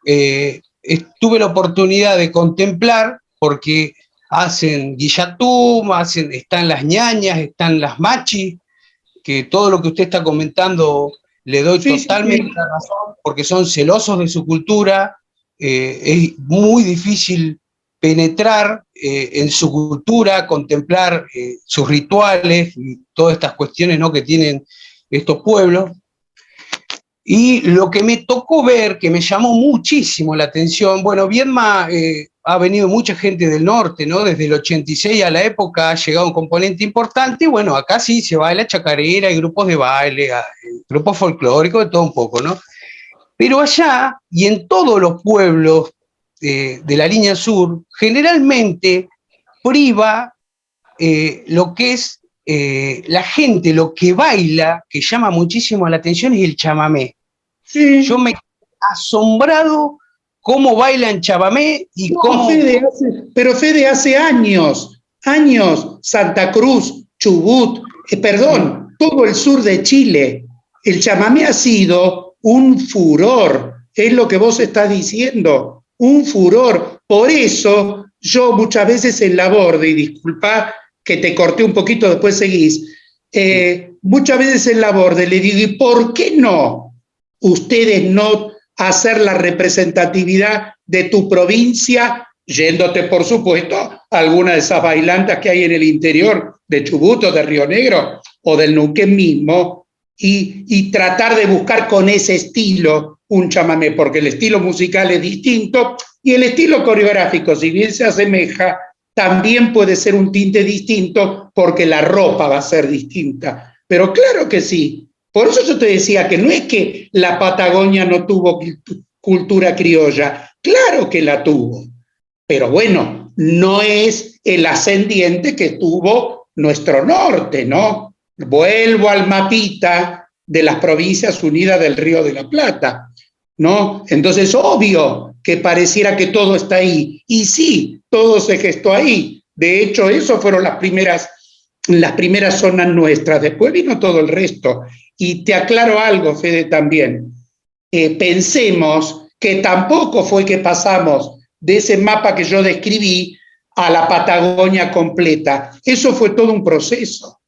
tuve la oportunidad de contemplar, porque hacen guillatum, están las ñañas, están las machis, que todo lo que usted está comentando le doy totalmente la razón, porque son celosos de su cultura, es muy difícil penetrar en su cultura, contemplar sus rituales y todas estas cuestiones, ¿no?, que tienen estos pueblos. Y lo que me tocó ver, que me llamó muchísimo la atención, bueno, Viedma ha venido mucha gente del norte, ¿no? Desde el 86 a la época ha llegado un componente importante, y bueno, acá sí se baila chacarera, hay grupos de baile, grupos folclóricos, de todo un poco, ¿no? Pero allá, y en todos los pueblos de la línea sur, generalmente priva lo que es la gente, lo que baila, que llama muchísimo la atención, es el chamamé.
Sí.
Yo me he asombrado cómo bailan chamamé y
No,
cómo...
Fede, hace años, Santa Cruz, Chubut, perdón, todo el sur de Chile, el chamamé ha sido un furor, es lo que vos estás diciendo, un furor. Por eso yo muchas veces en la borde, y disculpa que te corté un poquito, después seguís, muchas veces en la borde le digo, ¿y por qué no ustedes no hacer la representatividad de tu provincia, yéndote, por supuesto, a alguna de esas bailantas que hay en el interior de Chubut o de Río Negro o del Neuquén mismo, y tratar de buscar con ese estilo un chamamé, porque el estilo musical es distinto y el estilo coreográfico, si bien se asemeja, también puede ser un tinte distinto porque la ropa va a ser distinta. Pero claro que sí. Por eso yo te decía que no es que la Patagonia no tuvo cultura criolla, claro que la tuvo, pero bueno, no es el ascendiente que tuvo nuestro norte, ¿no? Vuelvo al mapita de las Provincias Unidas del Río de la Plata, ¿no? Entonces, obvio que pareciera que todo está ahí, y sí, todo se gestó ahí. De hecho, eso fueron las primeras zonas nuestras, después vino todo el resto. Y te aclaro algo, Fede, también. Pensemos que tampoco fue que pasamos de ese mapa que yo describí a la Patagonia completa. Eso fue todo un proceso.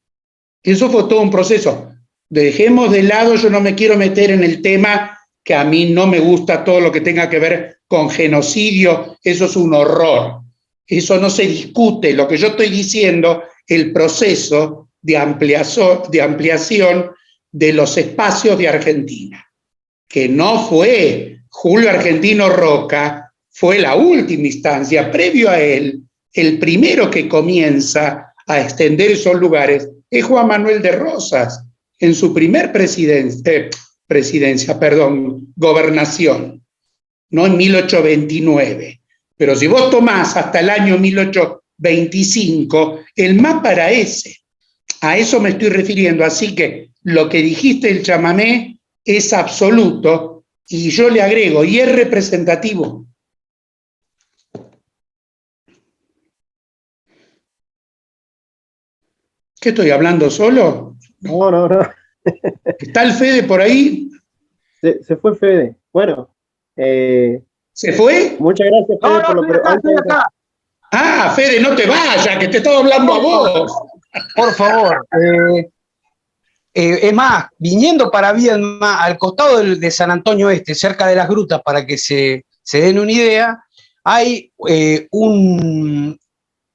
Dejemos de lado, yo no me quiero meter en el tema, que a mí no me gusta todo lo que tenga que ver con genocidio, eso es un horror. Eso no se discute. Lo que yo estoy diciendo, el proceso de ampliación de los espacios de Argentina, que no fue Julio Argentino Roca, fue la última instancia. Previo a él, el primero que comienza a extender esos lugares es Juan Manuel de Rosas, en su primer gobernación, no en 1829. Pero si vos tomás hasta el año 1825, el mapa era ese. A eso me estoy refiriendo. Así que lo que dijiste del chamamé es absoluto, y yo le agrego, y es representativo. ¿Qué estoy hablando solo?
No.
¿Está el Fede por ahí?
Se fue Fede. Bueno.
¿Se fue?
Muchas gracias, Fede, por lo que...
Estoy acá.
Ah, Fede, no te vayas, que te estaba hablando a vos.
Por favor. Es más, viniendo para Viedma, al costado de San Antonio Este, cerca de las grutas, para que se den una idea, hay un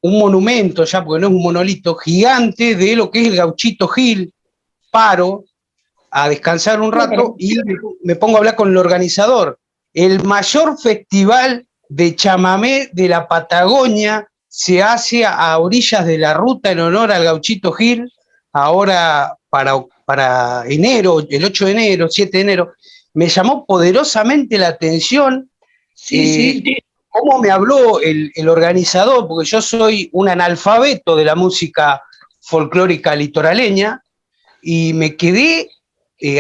monumento, ya porque no es un monolito, gigante de lo que es el Gauchito Gil. Paro a descansar un rato y me pongo a hablar con el organizador. El mayor festival de chamamé de la Patagonia se hace a orillas de la ruta en honor al Gauchito Gil, ahora para para enero, el 8 de enero, 7 de enero, me llamó poderosamente la atención
Sí.
cómo me habló el organizador, porque yo soy un analfabeto de la música folclórica litoraleña, y me quedé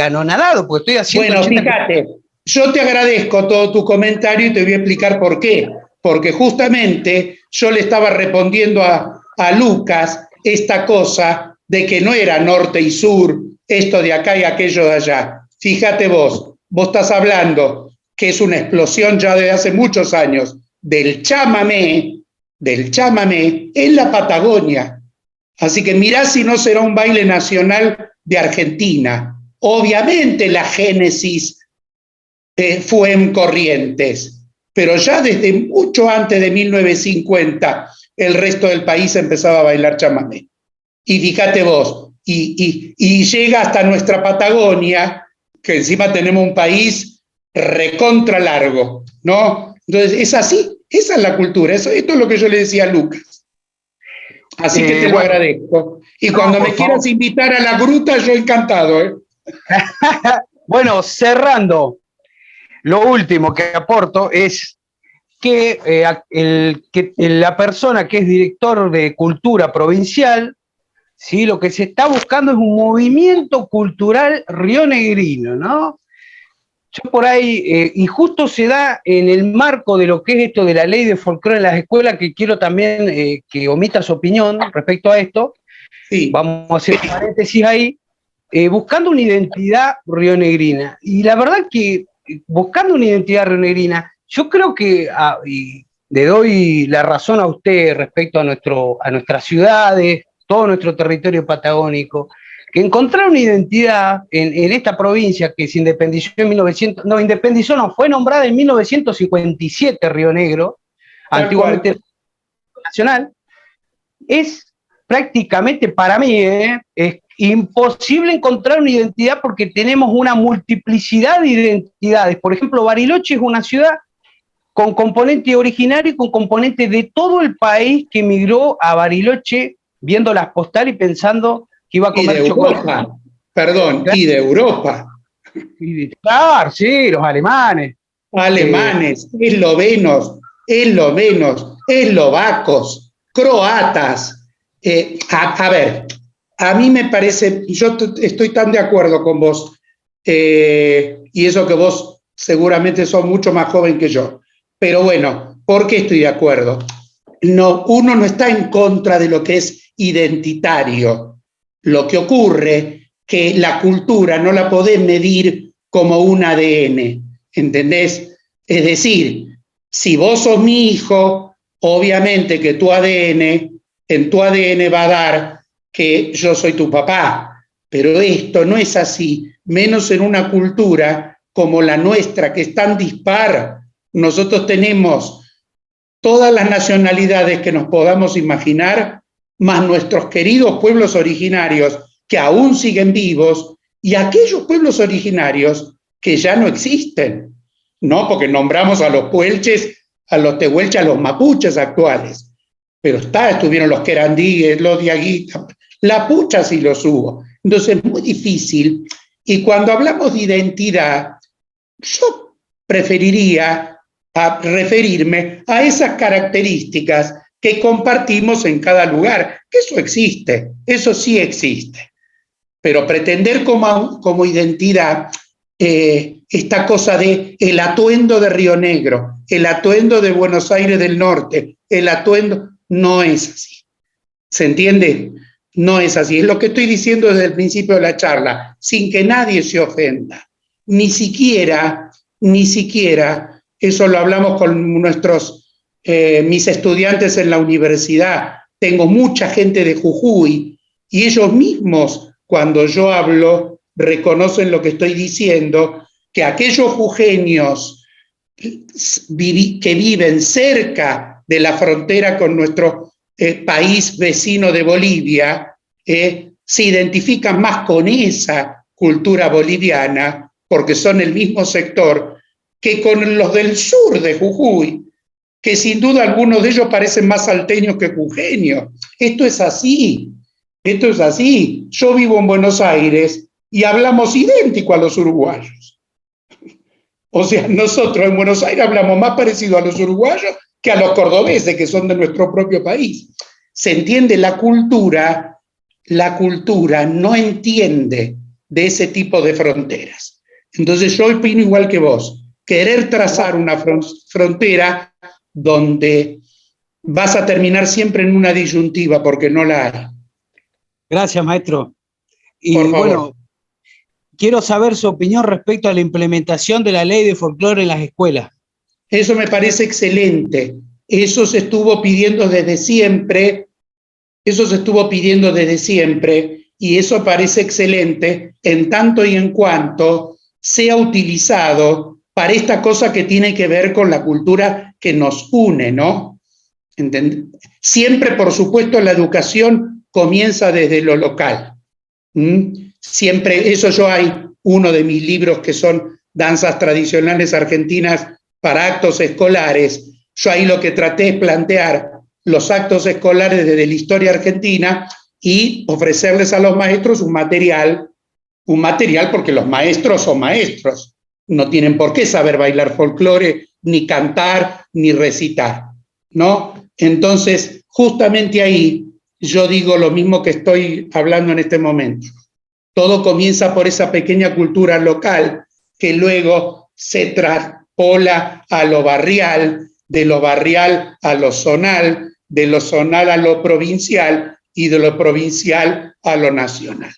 anonadado, porque estoy haciendo...
Bueno, fíjate, yo te agradezco todo tu comentario y te voy a explicar por qué. Porque justamente yo le estaba respondiendo a Lucas esta cosa de que no era norte y sur, esto de acá y aquello de allá. Fíjate vos estás hablando que es una explosión ya de hace muchos años del chamamé en la Patagonia. Así que mirá si no será un baile nacional de Argentina. Obviamente la génesis fue en Corrientes, pero ya desde mucho antes de 1950 el resto del país empezaba a bailar chamamé. Y fíjate vos, y llega hasta nuestra Patagonia, que encima tenemos un país recontra largo, ¿no? Entonces es así, esa es la cultura, esto es lo que yo le decía a Lucas. Así que te lo agradezco. Y cuando me quieras invitar a la gruta, yo encantado, ¿eh?
Bueno, cerrando, lo último que aporto es que la persona que es director de cultura provincial, ¿sí? Lo que se está buscando es un movimiento cultural rionegrino, ¿no? Yo por ahí, y justo se da en el marco de lo que es esto de la ley de folclore en las escuelas, que quiero también que omita su opinión respecto a esto.
Sí.
Vamos a hacer un paréntesis ahí, buscando una identidad rionegrina. Y la verdad que buscando una identidad rionegrina, yo creo que, y le doy la razón a usted respecto a nuestras ciudades, todo nuestro territorio patagónico, que encontrar una identidad en esta provincia que se independizó fue nombrada en 1957 Río Negro, antiguamente nacional, es prácticamente para mí, es imposible encontrar una identidad porque tenemos una multiplicidad de identidades. Por ejemplo, Bariloche es una ciudad con componente originario y con componente de todo el país que emigró a Bariloche viendo las postales y pensando que iba a comer chocolate.
Perdón, y de Europa.
Claro, sí, los alemanes.
Alemanes, eslovenos, eslovacos, croatas. A ver, a mí me parece, yo estoy tan de acuerdo con vos, y eso que vos seguramente sos mucho más joven que yo. Pero bueno, ¿por qué estoy de acuerdo? No, uno no está en contra de lo que es identitario. Lo que ocurre que la cultura no la podés medir como un ADN, ¿entendés? Es decir, si vos sos mi hijo, obviamente que en tu ADN va a dar que yo soy tu papá, pero esto no es así, menos en una cultura como la nuestra, que es tan dispar. Nosotros tenemos todas las nacionalidades que nos podamos imaginar, más nuestros queridos pueblos originarios que aún siguen vivos y aquellos pueblos originarios que ya no existen, ¿no? Porque nombramos a los puelches, a los tehuelches, a los mapuches actuales, pero estuvieron los querandíes, los diaguitas, la pucha sí los hubo. Entonces es muy difícil, y cuando hablamos de identidad, yo preferiría referirme a esas características que compartimos en cada lugar, que eso existe, eso sí existe. Pero pretender como identidad esta cosa de el atuendo de Río Negro, el atuendo de Buenos Aires del Norte, el atuendo, no es así. ¿Se entiende? No es así. Es lo que estoy diciendo desde el principio de la charla, sin que nadie se ofenda. Ni siquiera, eso lo hablamos con mis estudiantes en la universidad. Tengo mucha gente de Jujuy y ellos mismos, cuando yo hablo, reconocen lo que estoy diciendo, que aquellos jujeños que viven cerca de la frontera con nuestro país vecino de Bolivia, se identifican más con esa cultura boliviana, porque son el mismo sector, que con los del sur de Jujuy, que sin duda algunos de ellos parecen más salteños que jujeños. Esto es así. Yo vivo en Buenos Aires y hablamos idéntico a los uruguayos. O sea, nosotros en Buenos Aires hablamos más parecido a los uruguayos que a los cordobeses, que son de nuestro propio país. Se entiende la cultura no entiende de ese tipo de fronteras. Entonces yo opino igual que vos, querer trazar una frontera donde vas a terminar siempre en una disyuntiva porque no la hay.
Gracias, maestro. Y
Por favor.
bueno, quiero saber su opinión respecto a la implementación de la ley de folclore en las escuelas.
Eso me parece excelente. Eso se estuvo pidiendo desde siempre. Y eso parece excelente en tanto y en cuanto sea utilizado para esta cosa que tiene que ver con la cultura que nos une, ¿no? Siempre, por supuesto, la educación comienza desde lo local. Siempre, hay uno de mis libros que son danzas tradicionales argentinas para actos escolares. Yo ahí lo que traté es plantear los actos escolares desde la historia argentina y ofrecerles a los maestros un material porque los maestros son maestros, no tienen por qué saber bailar folclore, ni cantar, ni recitar, ¿no? Entonces, justamente ahí yo digo lo mismo que estoy hablando en este momento. Todo comienza por esa pequeña cultura local que luego se traspola a lo barrial, de lo barrial a lo zonal, de lo zonal a lo provincial y de lo provincial a lo nacional.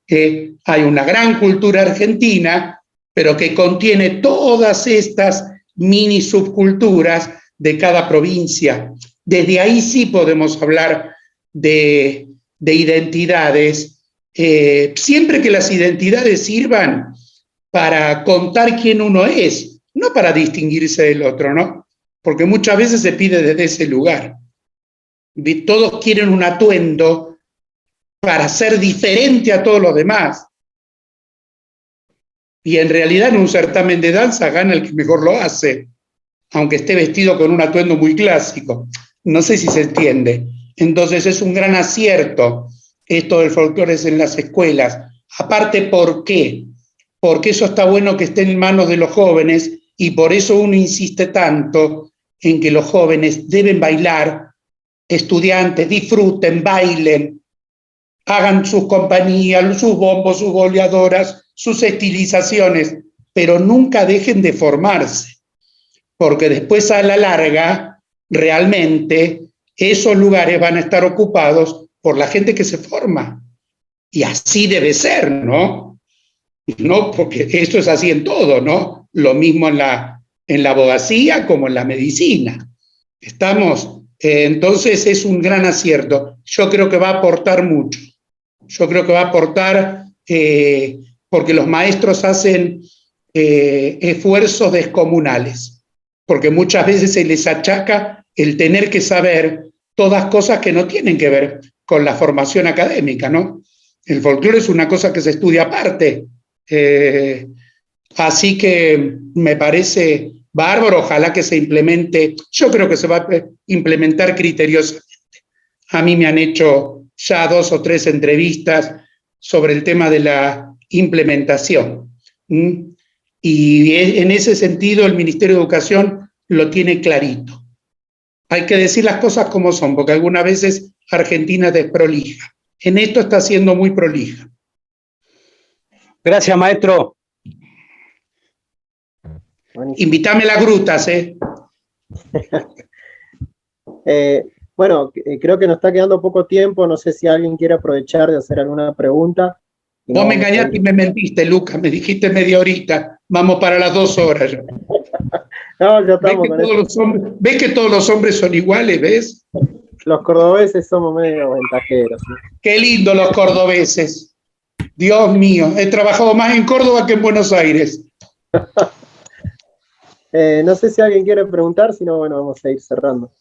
Hay una gran cultura argentina, pero que contiene todas estas mini subculturas de cada provincia. Desde ahí sí podemos hablar de identidades, siempre que las identidades sirvan para contar quién uno es, no para distinguirse del otro, ¿no? Porque muchas veces se pide desde ese lugar. Todos quieren un atuendo para ser diferente a todos los demás. Y en realidad en un certamen de danza gana el que mejor lo hace, aunque esté vestido con un atuendo muy clásico. No sé si se entiende. Entonces es un gran acierto esto del folclore en las escuelas. Aparte, ¿por qué? Porque eso está bueno que esté en manos de los jóvenes y por eso uno insiste tanto en que los jóvenes deben bailar, estudiantes disfruten, bailen, hagan sus compañías, sus bombos, sus boleadoras, sus estilizaciones, pero nunca dejen de formarse, porque después a la larga, realmente, esos lugares van a estar ocupados por la gente que se forma. Y así debe ser, ¿no? No, porque esto es así en todo, ¿no? Lo mismo en la abogacía como en la medicina. Entonces es un gran acierto. Yo creo que va a aportar mucho. Yo creo que va a aportar porque los maestros hacen esfuerzos descomunales, porque muchas veces se les achaca el tener que saber todas cosas que no tienen que ver con la formación académica, ¿no? El folclore es una cosa que se estudia aparte. Así que me parece bárbaro, ojalá que se implemente. Yo creo que se va a implementar criteriosamente. A mí me han hecho ya 2 o 3 entrevistas sobre el tema de la implementación. Y en ese sentido el Ministerio de Educación lo tiene clarito. Hay que decir las cosas como son, porque algunas veces Argentina es desprolija. En esto está siendo muy prolija.
Gracias, maestro.
Invítame a las grutas, ¿eh?
Bueno, creo que nos está quedando poco tiempo. No sé si alguien quiere aprovechar de hacer alguna pregunta.
Vos me engañaste y me mentiste, Lucas. Me dijiste media horita. Vamos para las 2 horas. Ya.
No, ya estamos con eso.
¿Ves que todos los hombres son iguales? ¿Ves?
Los cordobeses somos medio ventajeros. ¿Sí?
Qué lindo los cordobeses. Dios mío, he trabajado más en Córdoba que en Buenos Aires.
No sé si alguien quiere preguntar, si no, bueno, vamos a ir cerrando.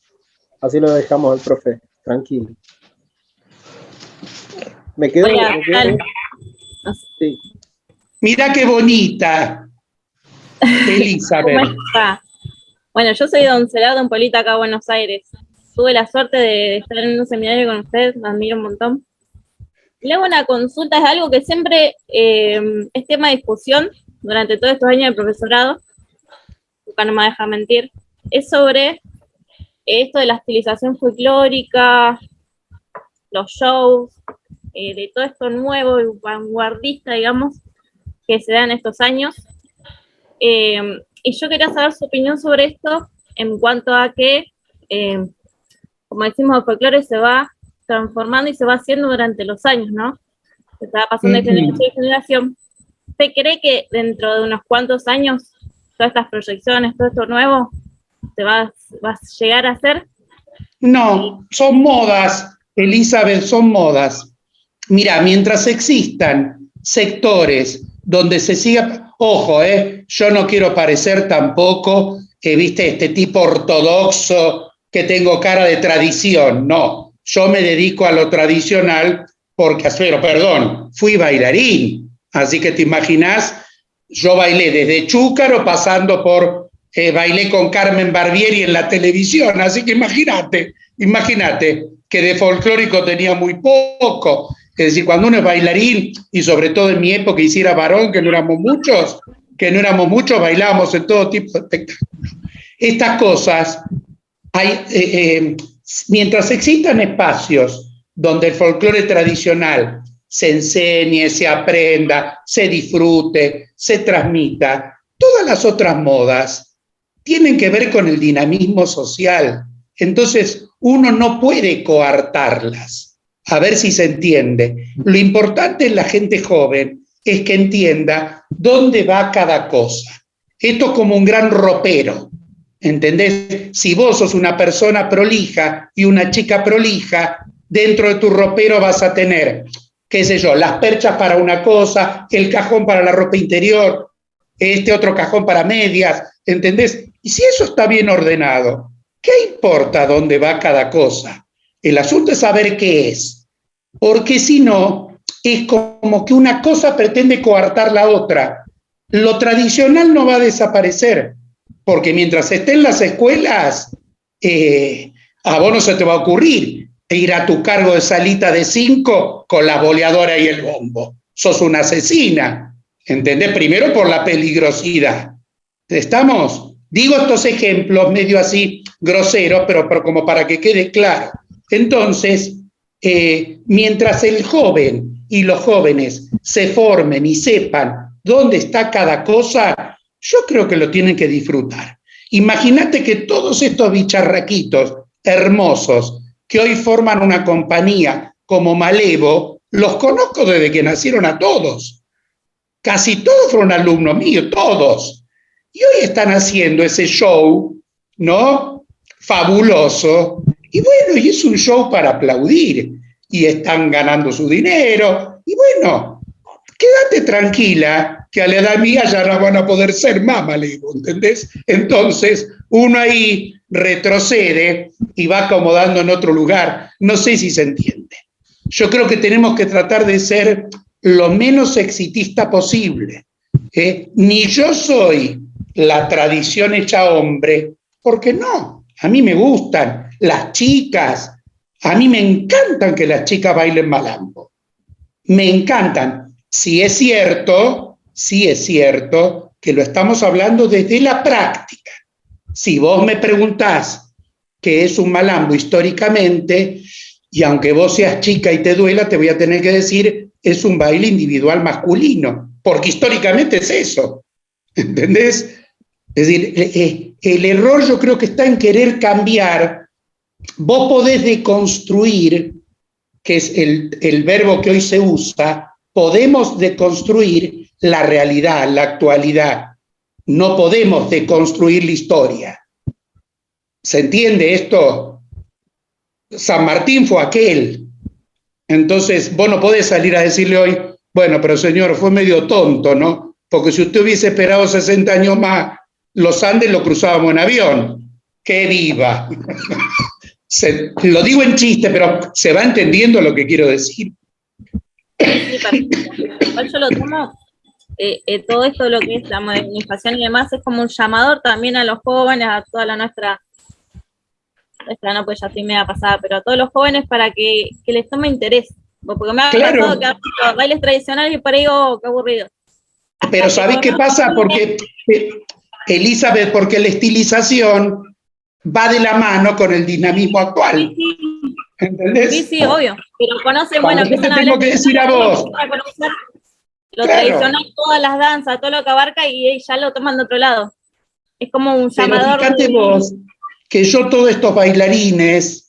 Así lo dejamos al profe, tranquilo. ¿Me quedo?
Hola,
¿Me quedo? Sí.
Mirá qué bonita, Elizabeth.
¿Cómo está? Bueno, yo soy doncelada de un pueblito acá en Buenos Aires. Tuve la suerte de estar en un seminario con ustedes, me admiro un montón. Le hago una consulta, es algo que siempre es tema de discusión durante todos estos años de profesorado, Luca no me deja mentir, es sobre esto de la estilización folclórica, los shows, de todo esto nuevo y vanguardista, digamos, que se da en estos años. Y yo quería saber su opinión sobre esto en cuanto a que, como decimos, el folclore se va transformando y se va haciendo durante los años, ¿no? Se está pasando de generación en generación. ¿Usted cree que dentro de unos cuantos años todas estas proyecciones, todo esto nuevo, se va a llegar a hacer?
No, son modas, Elizabeth, son modas. Mira, mientras existan sectores donde se siga, ojo, yo no quiero parecer tampoco, viste, este tipo ortodoxo que tengo cara de tradición, no, yo me dedico a lo tradicional porque, pero perdón, fui bailarín, así que te imaginás, yo bailé desde Chúcaro pasando por, bailé con Carmen Barbieri en la televisión, así que imagínate que de folclórico tenía muy poco. Es decir, cuando uno es bailarín, y sobre todo en mi época, hiciera varón, que no éramos muchos, bailábamos en todo tipo de espectáculos. Estas cosas, mientras existan espacios donde el folclore tradicional se enseñe, se aprenda, se disfrute, se transmita, todas las otras modas tienen que ver con el dinamismo social. Entonces, uno no puede coartarlas. A ver si se entiende. Lo importante en la gente joven es que entienda dónde va cada cosa. Esto es como un gran ropero, ¿entendés? Si vos sos una persona prolija y una chica prolija, dentro de tu ropero vas a tener, qué sé yo, las perchas para una cosa, el cajón para la ropa interior, este otro cajón para medias, ¿entendés? Y si eso está bien ordenado, ¿qué importa dónde va cada cosa? El asunto es saber qué es, porque si no, es como que una cosa pretende coartar la otra. Lo tradicional no va a desaparecer, porque mientras esté en las escuelas, a vos no se te va a ocurrir ir a tu cargo de salita de 5 con la boleadora y el bombo. Sos una asesina, ¿entendés? Primero por la peligrosidad. ¿Estamos? Digo estos ejemplos medio así groseros, pero como para que quede claro. Entonces, mientras el joven y los jóvenes se formen y sepan dónde está cada cosa, yo creo que lo tienen que disfrutar. Imagínate que todos estos bicharraquitos hermosos que hoy forman una compañía como Malevo, los conozco desde que nacieron a todos. Casi todos fueron alumnos míos, todos. Y hoy están haciendo ese show, ¿no? Fabuloso. Y bueno, y es un show para aplaudir. Y están ganando su dinero. Y bueno, quédate tranquila, que a la edad mía ya no van a poder ser más Malevo, ¿entendés? Entonces, uno ahí retrocede y va acomodando en otro lugar. No sé si se entiende. Yo creo que tenemos que tratar de ser lo menos exitista posible. Ni yo soy la tradición hecha hombre, porque no, a mí me gustan las chicas, a mí me encantan que las chicas bailen malambo, me encantan. Sí es cierto que lo estamos hablando desde la práctica. Si vos me preguntás qué es un malambo históricamente, y aunque vos seas chica y te duela, te voy a tener que decir, es un baile individual masculino, porque históricamente es eso, ¿entendés? Es decir, el error yo creo que está en querer cambiar. Vos podés deconstruir, que es el verbo que hoy se usa, podemos deconstruir la realidad, la actualidad. No podemos deconstruir la historia. ¿Se entiende esto? San Martín fue aquel. Entonces, vos no podés salir a decirle hoy, bueno, pero señor, fue medio tonto, ¿no? Porque si usted hubiese esperado 60 años más, los Andes lo cruzábamos en avión. ¡Qué viva! Lo digo en chiste, pero se va entendiendo lo que quiero decir.
Sí, perfecto. Igual yo lo tomo, todo esto, lo que es la modernización y demás, es como un llamador también a los jóvenes, a toda la nuestra no, pues ya estoy media pasada, pero a todos los jóvenes para que les tome interés Porque me ha
Claro.
pasado que hago bailes tradicionales y por ahí digo, qué aburrido.
Pero ¿sabés qué pasa? Porque, Elizabeth, porque la estilización va de la mano con el dinamismo actual.
Sí, sí,
¿Entendés?
sí, sí, obvio. Pero conocen,
Cuando
bueno,
yo te
empiezan a
tengo
hablar
que decir a vos,
a conocer lo
Claro.
tradicional, todas las danzas, todo lo que abarca y ya lo toman de otro lado. Es como un
pero
llamador.
fíjate vos que yo todos estos bailarines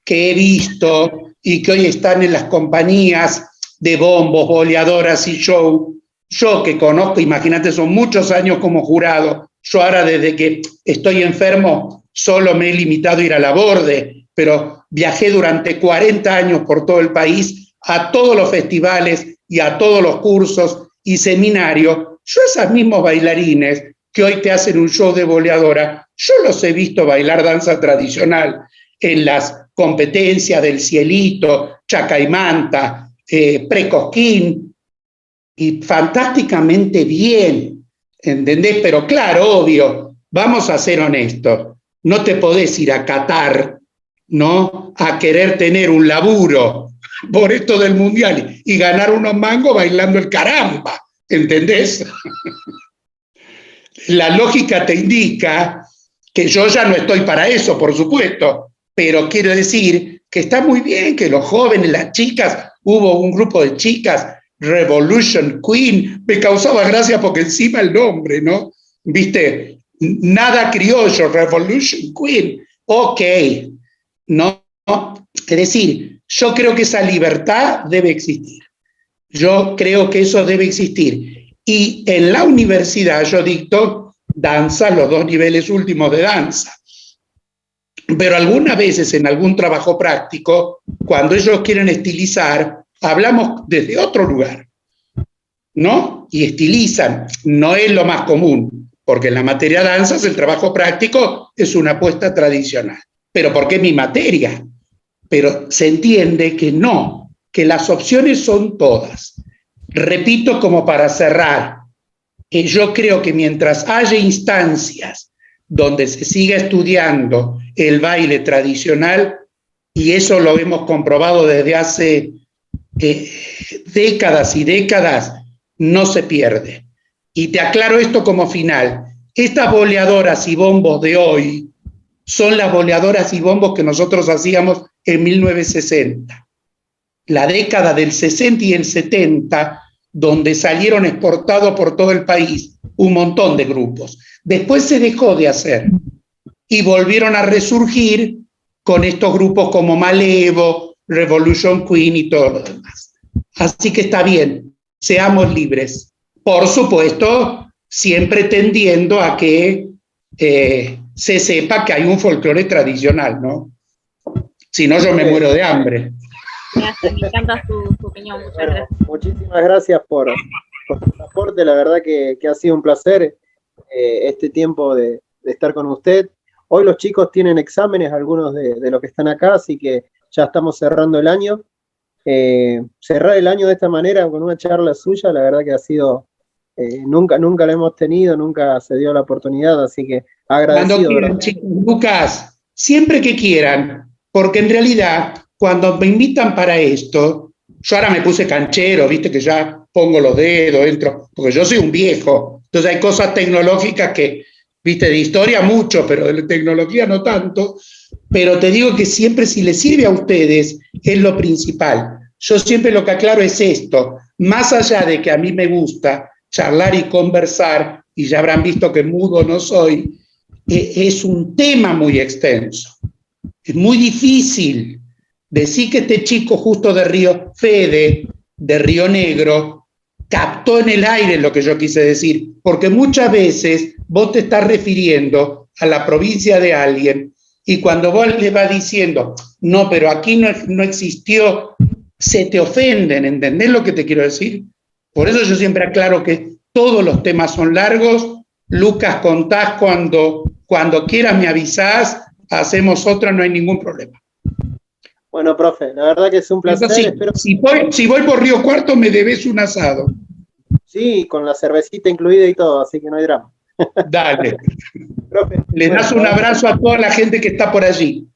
que he visto y que hoy están en las compañías de bombos, boleadoras y show, yo que conozco, imagínate, son muchos años como jurado, yo ahora desde que estoy enfermo solo me he limitado a ir a la Borde, pero viajé durante 40 años por todo el país a todos los festivales y a todos los cursos y seminarios. Yo esos mismos bailarines que hoy te hacen un show de boleadora, yo los he visto bailar danza tradicional en las competencias del Cielito, Chacaimanta, Precosquín, y fantásticamente bien, ¿entendés? Pero claro, obvio, vamos a ser honestos, no te podés ir a Qatar, ¿no? A querer tener un laburo por esto del mundial y ganar unos mangos bailando el caramba, ¿entendés? La lógica te indica que yo ya no estoy para eso, por supuesto, pero quiero decir que está muy bien que los jóvenes, las chicas, hubo un grupo de chicas, Revolution Queen, me causaba gracia porque encima el nombre, ¿no? Viste, nada criollo, Revolution Queen, ok, ¿no? Es decir, yo creo que esa libertad debe existir, yo creo que eso debe existir. Y en la universidad yo dicto danza, los 2 niveles últimos de danza. Pero algunas veces en algún trabajo práctico, cuando ellos quieren estilizar, hablamos desde otro lugar, ¿no? Y estilizan, no es lo más común, porque en la materia danzas el trabajo práctico es una apuesta tradicional. Pero porque es mi materia. Pero se entiende que no, que las opciones son todas. Repito, como para cerrar, yo creo que mientras haya instancias donde se siga estudiando el baile tradicional, y eso lo hemos comprobado desde hace décadas y décadas, no se pierde. Y te aclaro esto como final. Estas boleadoras y bombos de hoy son las boleadoras y bombos que nosotros hacíamos en 1960. La década del 60 y el 70, donde salieron exportados por todo el país un montón de grupos. Después se dejó de hacer y volvieron a resurgir con estos grupos como Malevo, Revolution Queen y todo lo demás. Así que está bien, seamos libres. Por supuesto, siempre tendiendo a que se sepa que hay un folclore tradicional, ¿no? Si no, yo me muero de hambre.
Me encanta su opinión, muchas
Bueno,
gracias.
muchísimas gracias por tu aporte, la verdad que ha sido un placer este tiempo de estar con usted. Hoy los chicos tienen exámenes, algunos de los que están acá, así que ya estamos cerrando el año. Cerrar el año de esta manera con una charla suya, la verdad que ha sido, nunca la hemos tenido, nunca se dio la oportunidad, así que agradecido.
Cuando quieran,
¿verdad?
chicos, Lucas, siempre que quieran, porque en realidad, cuando me invitan para esto, yo ahora me puse canchero, viste que ya pongo los dedos, entro, porque yo soy un viejo, entonces hay cosas tecnológicas que, viste, de historia mucho, pero de tecnología no tanto, pero te digo que siempre si les sirve a ustedes es lo principal. Yo siempre lo que aclaro es esto, más allá de que a mí me gusta charlar y conversar, y ya habrán visto que mudo no soy, es un tema muy extenso. Es muy difícil decir que este chico justo de Río, Fede, de Río Negro, captó en el aire lo que yo quise decir, porque muchas veces vos te estás refiriendo a la provincia de alguien y cuando vos le vas diciendo, no, pero aquí no existió, se te ofenden, ¿entendés lo que te quiero decir? Por eso yo siempre aclaro que todos los temas son largos. Lucas, contás cuando quieras, me avisás, hacemos otra, no hay ningún problema.
Bueno, profe, la verdad que es un placer.
Sí,
Espero...
si voy por Río Cuarto, me debes un asado.
Sí, con la cervecita incluida y todo, así que no hay drama.
Dale.
Profe,
Le das un abrazo a toda la gente que está por allí.